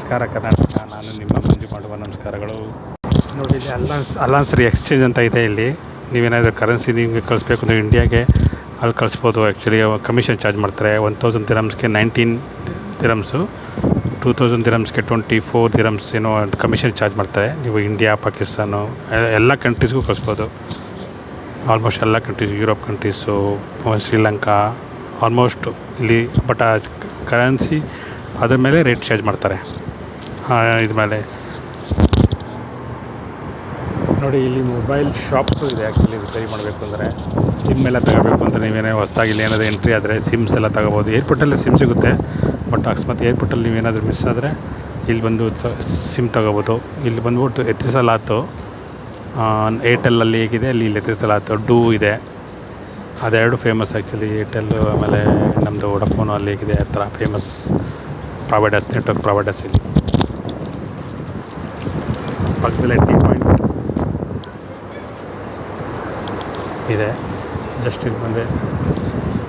ನಮಸ್ಕಾರ ಕರ್ನಾಟಕ. ನಾನು ನಿಮ್ಮ ಮಂಜು ಮಾಡುವ ನಮಸ್ಕಾರಗಳು. ನೋಡಿ, ಇಲ್ಲಿ ಅಲಾನ್ಸ್ ಎಕ್ಸ್ಚೇಂಜ್ ಅಂತ ಇದೆ. ಇಲ್ಲಿ ನೀವೇನಾದರೂ ಕರೆನ್ಸಿ ನಿಮಗೆ ಕಳಿಸ್ಬೇಕು ಅಂದರೆ ಇಂಡಿಯಾಗೆ ಅಲ್ಲಿ ಕಳಿಸ್ಬೋದು. ಆ್ಯಕ್ಚುಲಿ ಕಮಿಷನ್ ಚಾರ್ಜ್ ಮಾಡ್ತಾರೆ. 1000 ದಿರಮ್ಸ್ಗೆ 19 ದಿರಮ್ಸು, 2000 ದಿರಮ್ಸ್ಗೆ 24 ದಿರಮ್ಸ್ ಏನೋ ಕಮಿಷನ್ ಚಾರ್ಜ್ ಮಾಡ್ತಾರೆ. ನೀವು ಇಂಡಿಯಾ, ಪಾಕಿಸ್ತಾನ ಎಲ್ಲ ಕಂಟ್ರೀಸ್ಗೂ ಕಳಿಸ್ಬೋದು. ಆಲ್ಮೋಸ್ಟ್ ಎಲ್ಲ countries, Europe countries, Sri Lanka, almost ಇಲ್ಲಿ. ಬಟ್ ಆ ಕರೆನ್ಸಿ ಅದ್ರ ಮೇಲೆ ರೇಟ್ ಚಾರ್ಜ್ ಮಾಡ್ತಾರೆ. ಇದ್ರ ಮೇಲೆ ನೋಡಿ, ಇಲ್ಲಿ ಮೊಬೈಲ್ ಶಾಪ್ಸು ಇದೆ. ಆ್ಯಕ್ಚುಲಿ ರಿಪೇರಿ ಮಾಡಬೇಕು ಅಂದರೆ, ಸಿಮ್ ಎಲ್ಲ ತಗೋಬೇಕು ಅಂದರೆ ನೀವೇನೇ ಹೊಸದಾಗಿ ಇಲ್ಲಿ ಏನಾದರೂ ಎಂಟ್ರಿ ಆದರೆ ಸಿಮ್ಸ್ ಎಲ್ಲ ತಗೋಬೋದು. ಏರ್ಪೋರ್ಟಲ್ಲೇ ಸಿಮ್ ಸಿಗುತ್ತೆ. ಬಟ್ ಅಕಸ್ಮಾತ್ ಏರ್ಪೋರ್ಟಲ್ಲಿ ನೀವೇನಾದರೂ ಮಿಸ್ ಆದರೆ ಇಲ್ಲಿ ಬಂದು ಸಿಮ್ ತಗೋಬೋದು. ಇಲ್ಲಿ ಬಂದ್ಬಿಟ್ಟು ಎತ್ತಿಸಲಾತು ಏರ್ಟೆಲ್ಲಲ್ಲಿ ಹೇಗಿದೆ ಅಲ್ಲಿ ಎತ್ತಿಸಲಾತು ಡೂ ಇದೆ. ಅದೆರಡು ಫೇಮಸ್ ಆ್ಯಕ್ಚುಲಿ. ಏರ್ಟೆಲ್ಲು ಆಮೇಲೆ ನಮ್ಮದು ವೋಡಾಫೋನು ಅಲ್ಲಿ ಹೇಗಿದೆ ಆ ಥರ ಫೇಮಸ್ ಪ್ರಾವೈಡರ್ಸ್, ನೆಟ್ವರ್ಕ್ ಪ್ರಾವೈಡರ್ಸ್ ಇಲ್ಲಿ. ಪಕ್ಕದಲ್ಲೇ ಟೀ ಪಾಯಿಂಟ್ ಇದೆ. ಜಸ್ಟ್ ಇಲ್ಲಿ ಬಂದರೆ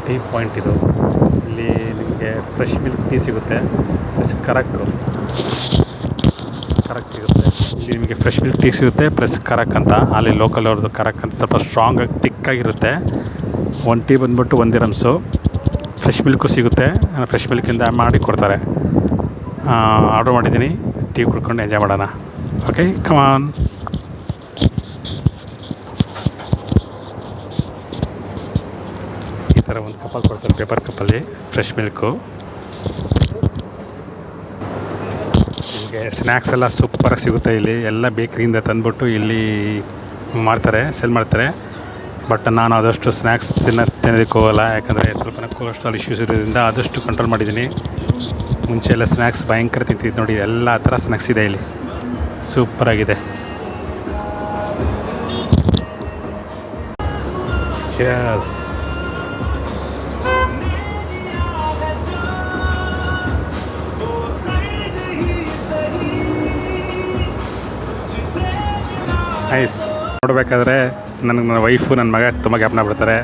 ಟೀ ಪಾಯಿಂಟ್ ಇದು. ಇಲ್ಲಿ ನಿಮಗೆ ಫ್ರೆಶ್ ಮಿಲ್ಕ್ ಟೀ ಸಿಗುತ್ತೆ, ಪ್ಲಸ್ ಕರಕ್ ಸಿಗುತ್ತೆ. ಇಲ್ಲಿ ನಿಮಗೆ ಫ್ರೆಶ್ ಮಿಲ್ಕ್ ಟೀ ಸಿಗುತ್ತೆ, ಪ್ಲಸ್ ಕರಕ್ ಅಂತ. ಅಲ್ಲಿ ಲೋಕಲ್ ಅವ್ರದ್ದು ಕರಕ್ ಅಂತ ಸ್ವಲ್ಪ ಸ್ಟ್ರಾಂಗಾಗಿ ತಿಕ್ಕಾಗಿರುತ್ತೆ. ಒಂದು ಟೀ ಬಂದ್ಬಿಟ್ಟು 1 ದಿರಮ್ಸು. ಫ್ರೆಶ್ ಮಿಲ್ಕು ಸಿಗುತ್ತೆ, ಫ್ರೆಶ್ ಮಿಲ್ಕಿಂದ ಮಾಡಿ ಕೊಡ್ತಾರೆ. ಆರ್ಡ್ರ್ ಮಾಡಿದ್ದೀನಿ. ಟೀ ಕುಡ್ಕೊಂಡು ಎಂಜಾಯ್ ಮಾಡೋಣ. ಓಕೆ, ಕಮಾನ್. ಈ ಥರ ಒಂದು ಕಪ್ಪಲ್ಲಿ ಕೊಡ್ತಾರೆ, ಪೇಪರ್ ಕಪ್ಪಲ್ಲಿ ಫ್ರೆಶ್ ಮಿಲ್ಕು. ನಿಮಗೆ ಸ್ನ್ಯಾಕ್ಸ್ ಎಲ್ಲ ಸೂಪರಾಗಿ ಸಿಗುತ್ತೆ ಇಲ್ಲಿ. ಎಲ್ಲ ಬೇಕ್ರಿಯಿಂದ ತಂದುಬಿಟ್ಟು ಇಲ್ಲಿ ಮಾಡ್ತಾರೆ, ಸೆಲ್ ಮಾಡ್ತಾರೆ. ಬಟ್ ನಾನು ಆದಷ್ಟು ಸ್ನ್ಯಾಕ್ಸ್ ತಿನ್ನೋದಕ್ಕೆ ಹೋಗಲ್ಲ. ಯಾಕಂದರೆ ಸ್ವಲ್ಪ ಕೊಲೆಸ್ಟ್ರಾಲ್ ಇಶ್ಯೂಸ್ ಇರೋದ್ರಿಂದ ಆದಷ್ಟು ಕಂಟ್ರೋಲ್ ಮಾಡಿದ್ದೀನಿ. ಮುಂಚೆ ಎಲ್ಲ ಸ್ನ್ಯಾಕ್ಸ್ ಭಯಂಕರ ತಿಂತಿದ್ದು. ನೋಡಿ, ಎಲ್ಲ ಥರ ಸ್ನ್ಯಾಕ್ಸ್ ಇದೆ ಇಲ್ಲಿ, ಸೂಪರಾಗಿದೆ. ಚೀರ್ಸ್. ನೈಸ್. ನೋಡಬೇಕಾದ್ರೆ ನನ್ನ ವೈಫು, ನನ್ನ ಮಗ ತುಂಬ ಜ್ಞಾಪನ ಬಿಡ್ತಾರೆ.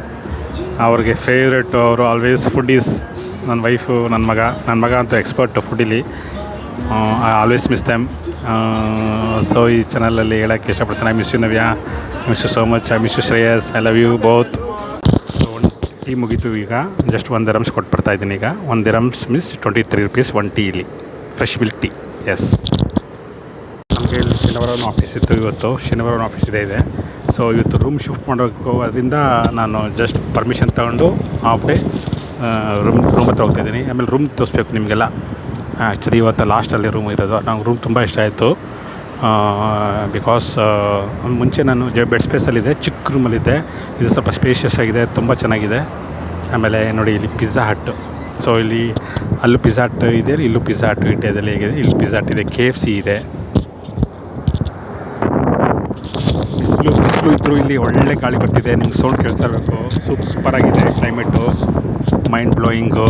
ಅವ್ರಿಗೆ ಫೇವ್ರೇಟು, ಅವರು ಆಲ್ವೇಸ್ ಫುಡ್ಡೀಸ್. ನನ್ನ ವೈಫು, ನನ್ನ ಮಗ ಅಂತೂ ಎಕ್ಸ್ಪರ್ಟ್ ಫುಡ್ಡಿಲಿ. I always miss them. So ಈ ಚಾನಲಲ್ಲಿ ಹೇಳೋಕ್ಕೆ ಇಷ್ಟಪಡ್ತೀನಿ, I miss you Navya, miss you so much, I miss you Shreyas, I love you both. So tea ಮುಗೀತು. ಈಗ ಜಸ್ಟ್ 1 ದಿರಮ್ಸ್ ಕೊಟ್ಬಿಡ್ತಾಯಿದ್ದೀನಿ. ಈಗ 1 ದಿರಮ್ಸ್ ಮೀನ್ಸ್ 23 ರೂಪೀಸ್ 1 ಟೀ ಇಲ್ಲಿ, ಫ್ರೆಶ್ ಮಿಲ್ಕ್ ಟೀ. ಎಸ್, ನಮಗೆ ಇಲ್ಲಿ ಶನಿವಾರನೂ ಆಫೀಸ್ ಇತ್ತು. ಇವತ್ತು ಶನಿವಾರನೂ ಆಫೀಸ್ ಇದೆ. ಸೊ ಇವತ್ತು ರೂಮ್ ಶಿಫ್ಟ್ ಮಾಡೋಕ್ಕೆ, ಅದರಿಂದ ನಾನು ಜಸ್ಟ್ ಪರ್ಮಿಷನ್ ತೊಗೊಂಡು ಹಾಫ್ ಡೇ ರೂಮ್ ಹತ್ರ ಹೋಗ್ತಾಯಿದ್ದೀನಿ. ಆಮೇಲೆ ರೂಮ್ ತೋರಿಸ್ಬೇಕು ನಿಮಗೆಲ್ಲ. ಆ್ಯಕ್ಚುಲಿ ಇವತ್ತು ಲಾಸ್ಟಲ್ಲಿ ರೂಮ್ ಇರೋದು. ನಂಗೆ ರೂಮ್ ತುಂಬ ಇಷ್ಟ ಆಯಿತು. ಬಿಕಾಸ್ ಮುಂಚೆ ನಾನು ಬೆಡ್ ಸ್ಪೇಸಲ್ಲಿದೆ, ಚಿಕ್ಕ ರೂಮಲ್ಲಿದ್ದೆ. ಇದು ಸ್ವಲ್ಪ ಸ್ಪೇಷಿಯಸ್ ಆಗಿದೆ, ತುಂಬ ಚೆನ್ನಾಗಿದೆ. ಆಮೇಲೆ ನೋಡಿ, ಇಲ್ಲಿ ಪಿಜ್ಜಾ ಹಟ್ಟು. ಸೊ ಇಲ್ಲಿ ಅಲ್ಲೂ ಪಿಜ್ಜಾ ಹಟ್ ಇದೆ, ಇಲ್ಲೂ ಪಿಜ್ಜಾ ಹಟ್ಟು ಇಂಡಿಯಾದಲ್ಲಿ ಹೇಗಿದೆ. ಇಲ್ಲಿ ಪಿಜ್ಜಾ ಹಟ್ ಇದೆ, KFC ಇದೆ. ಬಿಸಿಲು ಇದ್ದರೂ ಇಲ್ಲಿ ಒಳ್ಳೆ ಗಾಳಿ ಬರ್ತಿದೆ. ನಿಮ್ಗೆ ಸೌಂಡ್ ಕೇಳಿಸ್ತಾ ಇರಬೇಕು. ಸೂಪರಾಗಿದೆ ಕ್ಲೈಮೇಟು, ಮೈಂಡ್ ಬ್ಲೋಯಿಂಗು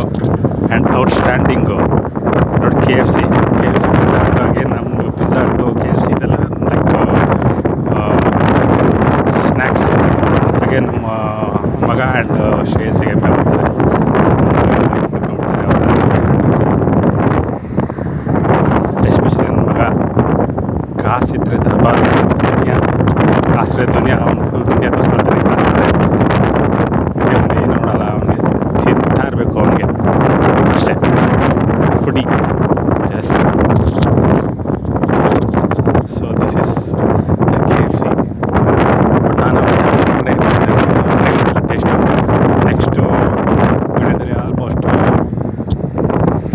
ಆ್ಯಂಡ್ ಔಟ್ಸ್ಟ್ಯಾಂಡಿಂಗು. ನೋಡಿ, KFC ಪಿಜ್ಜಾ ಹಟ್ಟಾಗೆ ನಮ್ಮ ಪಿಜ್ಜಾ ಹಟ್ಟು, KFC ಇದೆಲ್ಲ ಲೈಕ್ ಸ್ನ್ಯಾಕ್ಸ್. ಹಾಗೆ ನಮ್ಮ ಮಗ ಆ್ಯಂಡ್ ಶ್ರೇಯಸ್ಸಿಗೆ ಬರ್ತಾರೆ. ಎಸ್ಪೆಷಲಿ ನನ್ನ ಮಗ, ಕಾಸಿದ್ರೆ ದರ್ಬಾರ್ ದುನಿಯಾ, ಕಾಸಿದ್ರೆ ದುನಿಯಾ. ಅವನು ಫುಲ್ ದುನಿಯಾ ತೋರಿಸ್ಕೊಳ್ತಾನೆ. ಕಾಸಿದ್ರೆ ಹಿಂದೆ ಮುಂದೆ ಏನು ನೋಡಲ್ಲ, ಅವನಿಗೆ ತಿಂತಾ ಇರಬೇಕು ಅವನಿಗೆ ಅಷ್ಟೇ. Foodie. Yes. So this is the KFC. ನಾನು ಟೇಸ್ಟ್ ನೆಕ್ಸ್ಟು ವಿಡಿಯೋದಲ್ಲಿ ಆಲ್ಮೋಸ್ಟ್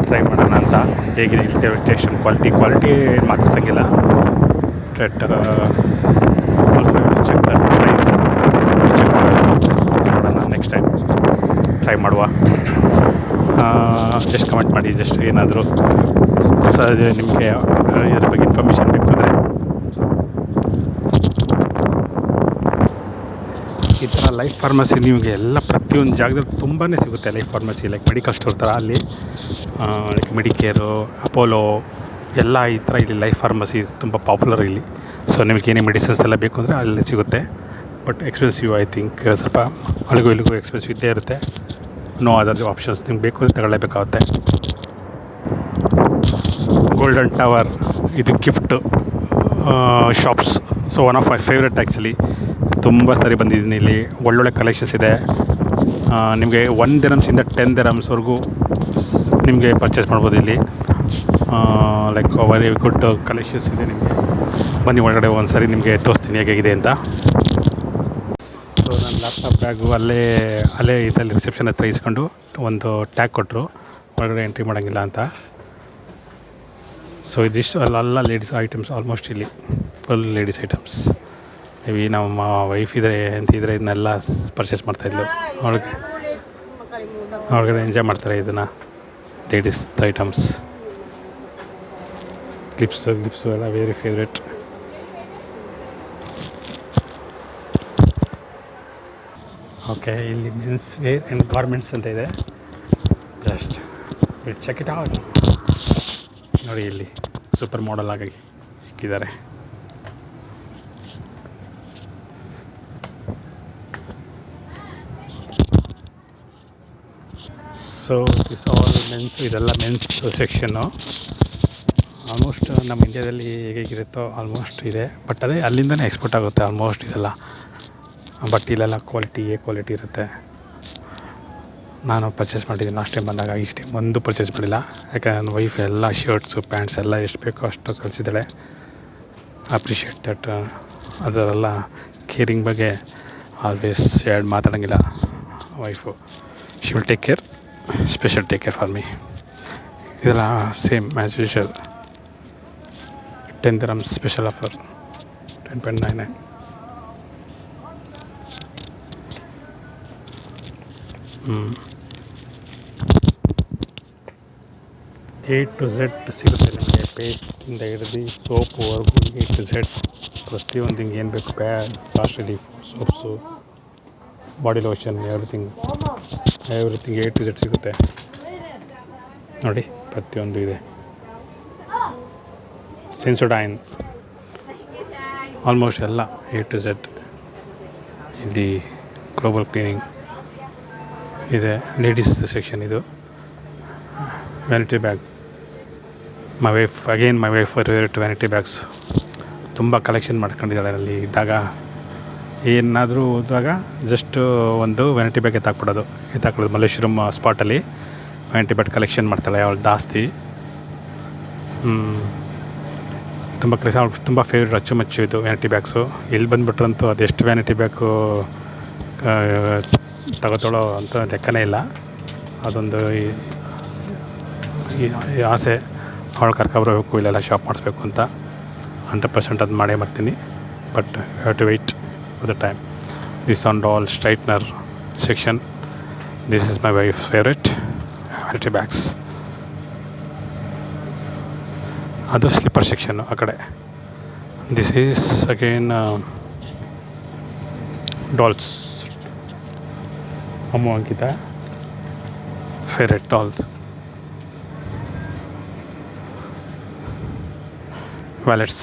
ಟ್ರೈ ಮಾಡೋಣ ಅಂತ. ಹೇಗಿದೆ ಟೇಸ್ಟ್, ಕ್ವಾಲಿಟಿ ಮಾತಾಡ್ಸಂಗಿಲ್ಲ. But also check the price, check ಮಾಡೋಣ. ನೆಕ್ಸ್ಟ್ ಟೈಮ್ ಟ್ರೈ ಮಾಡುವ. ಜಸ್ಟ್ ಕಮೆಂಟ್ ಮಾಡಿ, ಜಸ್ಟ್ ಏನಾದರೂ ಹೊಸ ನಿಮಗೆ ಇದ್ರ ಬಗ್ಗೆ ಇನ್ಫಾರ್ಮೇಷನ್ ಬೇಕು ಅಂದರೆ. ಈ ಥರ ಲೈಫ್ ಫಾರ್ಮಸಿ ನಿಮಗೆ ಎಲ್ಲ ಪ್ರತಿಯೊಂದು ಜಾಗದಲ್ಲಿ ತುಂಬಾ ಸಿಗುತ್ತೆ. Life pharmacy like medical store ಥರ ಅಲ್ಲಿ, ಲೈಕ್ ಮೆಡಿಕೇರು, ಅಪೋಲೋ ಎಲ್ಲ ಈ ಥರ ಇಲ್ಲಿ ಲೈಫ್ ಫಾರ್ಮಸೀಸ್ ತುಂಬ ಪಾಪ್ಯುಲರ್ ಇಲ್ಲಿ. ಸೊ ನಿಮಗೆ ಏನೇ ಮೆಡಿಸಿನ್ಸ್ ಎಲ್ಲ ಬೇಕು ಅಂದರೆ ಅಲ್ಲಿ ಸಿಗುತ್ತೆ. ಬಟ್ ಎಕ್ಸ್ಪೆನ್ಸಿವ್, ಐ ಥಿಂಕ್ ಸ್ವಲ್ಪ ಅಲ್ಲಿಗೂ ಇಲ್ಲಿಗೂ ಎಕ್ಸ್ಪೆನ್ಸಿವ್ ಇದ್ದೇ ಇರುತ್ತೆ. No other options. ನಿಮ್ಗೆ ಬೇಕು ಅಂದರೆ ತಗೊಳ್ಳೇಬೇಕಾಗುತ್ತೆ. ಗೋಲ್ಡನ್ ಟವರ್, ಇದು gift shops. So one of my favourite actually. ತುಂಬ ಸರಿ ಬಂದಿದ್ದೀನಿ ಇಲ್ಲಿ. ಒಳ್ಳೊಳ್ಳೆ ಕಲೆಕ್ಷನ್ಸ್ ಇದೆ. ನಿಮಗೆ 1 ದಿರಮ್ಸಿಂದ 10 ದಿರಮ್ಸ್ವರೆಗೂ ನಿಮಗೆ ಪರ್ಚೇಸ್ ಮಾಡ್ಬೋದು ಇಲ್ಲಿ. ಲೈಕ್ ವೆರಿ ಗುಡ್ ಕಲೆಕ್ಷನ್ಸ್ ಇದೆ ನಿಮಗೆ. ಬನ್ನಿ ಒಳಗಡೆ ಒಂದು ಸರಿ ನಿಮಗೆ ತೋರಿಸ್ತೀನಿ ಹೇಗಿದೆ ಅಂತ. ಸೊ ನನ್ನ ಲ್ಯಾಪ್ಟಾಪ್ ಬ್ಯಾಗು ಅಲ್ಲೇ ಇದರಲ್ಲಿ ರಿಸೆಪ್ಷನ್ ಹತ್ರ ಇಸ್ಕೊಂಡು ಒಂದು ಟ್ಯಾಗ್ ಕೊಟ್ಟರು, ಒಳಗಡೆ ಎಂಟ್ರಿ ಮಾಡೋಂಗಿಲ್ಲ ಅಂತ. ಸೊ ಇದಿಷ್ಟು ಅಲ್ಲೆಲ್ಲ ಲೇಡೀಸ್ ಐಟಮ್ಸ್, ಆಲ್ಮೋಸ್ಟ್ ಇಲ್ಲಿ full ladies items. Maybe ನಮ್ಮ ವೈಫ್ ಇದ್ದಾರೆ ಅಂತಿದ್ರೆ ಇದನ್ನೆಲ್ಲ ಪರ್ಚೇಸ್ ಮಾಡ್ತಾಯಿದ್ಲು. ಒಳಗಡೆ ಎಂಜಾಯ್ ಮಾಡ್ತಾರೆ ಇದನ್ನು, ಲೇಡೀಸ್ ಐಟಮ್ಸ್. ಕ್ಲಿಪ್ಸು ಎಲ್ಲ ವೆರಿ ಫೇವ್ರೆಟ್. ಓಕೆ, ಇಲ್ಲಿ ಮೆನ್ಸ್ ವೇರ್ ಆ್ಯಂಡ್ ಗಾರ್ಮೆಂಟ್ಸ್ ಅಂತ ಇದೆ. Just check it out. ನೋಡಿ, ಇಲ್ಲಿ ಸೂಪರ್ ಮಾಡೆಲ್ ಆಗಿ ಇಕ್ಕಿದ್ದಾರೆ. ಸೊ ದಿಸ್ ಆಲ್ ಮೆನ್ಸ್, ಇದೆಲ್ಲ ಮೆನ್ಸ್ ಸೆಕ್ಷನ್ನು. ಆಲ್ಮೋಸ್ಟ್ ನಮ್ಮ ಇಂಡಿಯಾದಲ್ಲಿ ಹೇಗಿರುತ್ತೋ ಆಲ್ಮೋಸ್ಟ್ ಇದೆ, ಬಟ್ ಅದೇ ಅಲ್ಲಿಂದನೇ ಎಕ್ಸ್ಪೋರ್ಟ್ ಆಗುತ್ತೆ ಆಲ್ಮೋಸ್ಟ್ ಇದೆಲ್ಲ. ಬಟ್ ಇಲ್ಲೆಲ್ಲ ಕ್ವಾಲಿಟಿ ಇರುತ್ತೆ. ನಾನು ಪರ್ಚೇಸ್ ಮಾಡಿದ್ದೀನಿ ಲಾಸ್ಟ್ ಟೈಮ್ ಬಂದಾಗ. ಇಷ್ಟೇ ಒಂದು ಪರ್ಚೇಸ್ ಮಾಡಿಲ್ಲ, ಯಾಕಂದರೆ ನನ್ನ ವೈಫ್ ಎಲ್ಲ ಶರ್ಟ್ಸು ಪ್ಯಾಂಟ್ಸ್ ಎಲ್ಲ ಎಷ್ಟು ಬೇಕೋ ಅಷ್ಟು ಕಳಿಸಿದ್ದಾಳೆ. Appreciate that. ಅದರೆಲ್ಲ ಕೇರಿಂಗ್ ಬಗ್ಗೆ ಆಲ್ವೇಸ್ ಎರಡು ಮಾತಾಡೋಂಗಿಲ್ಲ wife. She will take care, special take care for me. ಇದೆಲ್ಲ same as usual. 10 dirhams special offer, 10.99. A to Z ಸಿಗುತ್ತೆ ನಿಮಗೆ. ಪೇಸ್ಟಿಂದ ಹಿಡಿದು ಸೋಪ್ವರೆಗೂ A to Z ಪ್ರತಿಯೊಂದು ಹಿಂಗೆ ಏನು ಬೇಕು, fast relief soaps, body lotion, everything A to Z ಸಿಗುತ್ತೆ ನೋಡಿ. ಪ್ರತಿಯೊಂದು ಇದೆ. ಸೆನ್ಸೋಡೈನ್, ಆಲ್ಮೋಸ್ಟ್ ಎಲ್ಲ A to Z. ಇಲ್ಲಿ ಗ್ಲೋಬಲ್ ಕ್ಲೀನಿಂಗ್ ಇದೆ. ಲೇಡೀಸ್ ಸೆಕ್ಷನ್ ಇದು. Vanity bag, my wife favourite vanity bags. ತುಂಬ ಕಲೆಕ್ಷನ್ ಮಾಡ್ಕೊಂಡಿದ್ದಾಳೆ. ಅಲ್ಲಿ ಇದ್ದಾಗ ಏನಾದರೂ ಹೋದಾಗ ಜಸ್ಟ್ ಒಂದು ವ್ಯಾನಿಟಿ ಬ್ಯಾಗ್ ಎತ್ತಾಕ್ಬಿಡೋದು. ಮಲ್ಲೇಶ್ವರಂ ಸ್ಪಾಟಲ್ಲಿ ವ್ಯಾನಿಟಿ ಬ್ಯಾಗ್ ಕಲೆಕ್ಷನ್ ಮಾಡ್ತಾಳೆ ಅವಳು ಜಾಸ್ತಿ. ತುಂಬ ಕಲೆಕ್ಷನ್ ಅವ್ಳಿಗೆ ತುಂಬ ಫೇವ್ರೇಟ್, ಅಚ್ಚುಮೆಚ್ಚು ಇದು ವ್ಯಾನಿಟಿ ಬ್ಯಾಗ್ಸು. ಎಲ್ಲಿ ಬಂದುಬಿಟ್ರಂತೂ ಅದೆಷ್ಟು ವ್ಯಾನಿಟಿ ಬ್ಯಾಗು ತಗೋತಾಳೋ ಅಂತ ಲೆಕ್ಕನೇ ಇಲ್ಲ. ಅದೊಂದು ಈ ಆಸೆ, ಅವಳು ಕರ್ಕೊಬರಬೇಕು, ಇಲ್ಲೆಲ್ಲ ಶಾಪ್ ಮಾಡಿಸ್ಬೇಕು ಅಂತ. 100% ಅದು ಮಾಡೇ ಮಾಡ್ತೀನಿ. But you have to wait for the time. This on all straightener section. This is my wife favourite vanity bags. ಅದು ಸ್ಲಿಪ್ಪರ್ ಸೆಕ್ಷನ್ನು ಆ ಕಡೆ. This is again dolls. Ammu Ankita favourite dolls. Wallets,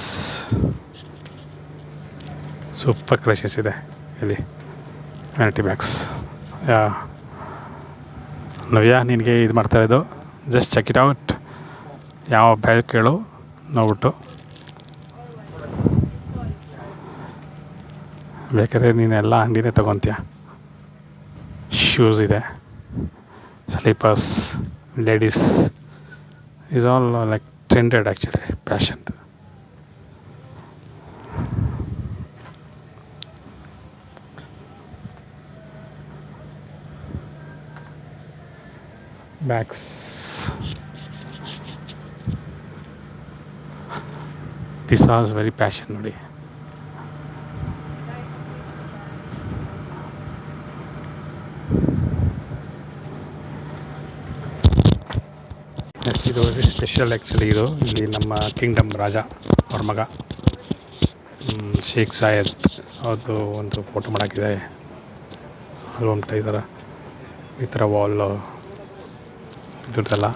super collections ಇದೆ ಇಲ್ಲಿ. ವ್ಯಾನಿಟಿ ಬ್ಯಾಗ್ಸ್. ನವ್ಯ, ನಿನಗೆ ಇದು ಮಾಡ್ತಾಯಿರೋದು, ಜಸ್ಟ್ ಚೆಕ್ ಇಟ್ ಔಟ್. ಯಾವ ಬ್ಯಾಗ್ ಕೇಳು ನೋಡ್ಬಿಟ್ಟು. ಬೇಕಾದ್ರೆ ನೀನೆಲ್ಲ ಅಂಗಡಿನೇ ತೊಗೊತೀಯ. ಶೂಸ್ ಇದೆ, slippers, ladies. Is all like trended actually, passion. Bags, this was very passion ನೋಡಿ. ನೆಕ್ಸ್ಟ್ ಇದು ವೆರಿ ಸ್ಪೆಷಲ್ ಆ್ಯಕ್ಚುಲಿ. ಇದು ಇಲ್ಲಿ ನಮ್ಮ ಕಿಂಗ್ಡಮ್ ರಾಜ ಅವ್ರ ಮಗ ಶೇಖ್ ಜಾಯದ್ ಅವ್ರದ್ದು ಒಂದು ಫೋಟೋ ಮಾಡಾಕಿದೆ. ಆಲ್ಬಮ್ ಇದ್ದಾರೆ ಈ ಥರ ವಾಲ್ ಇದ್ರದ್ದೆಲ್ಲ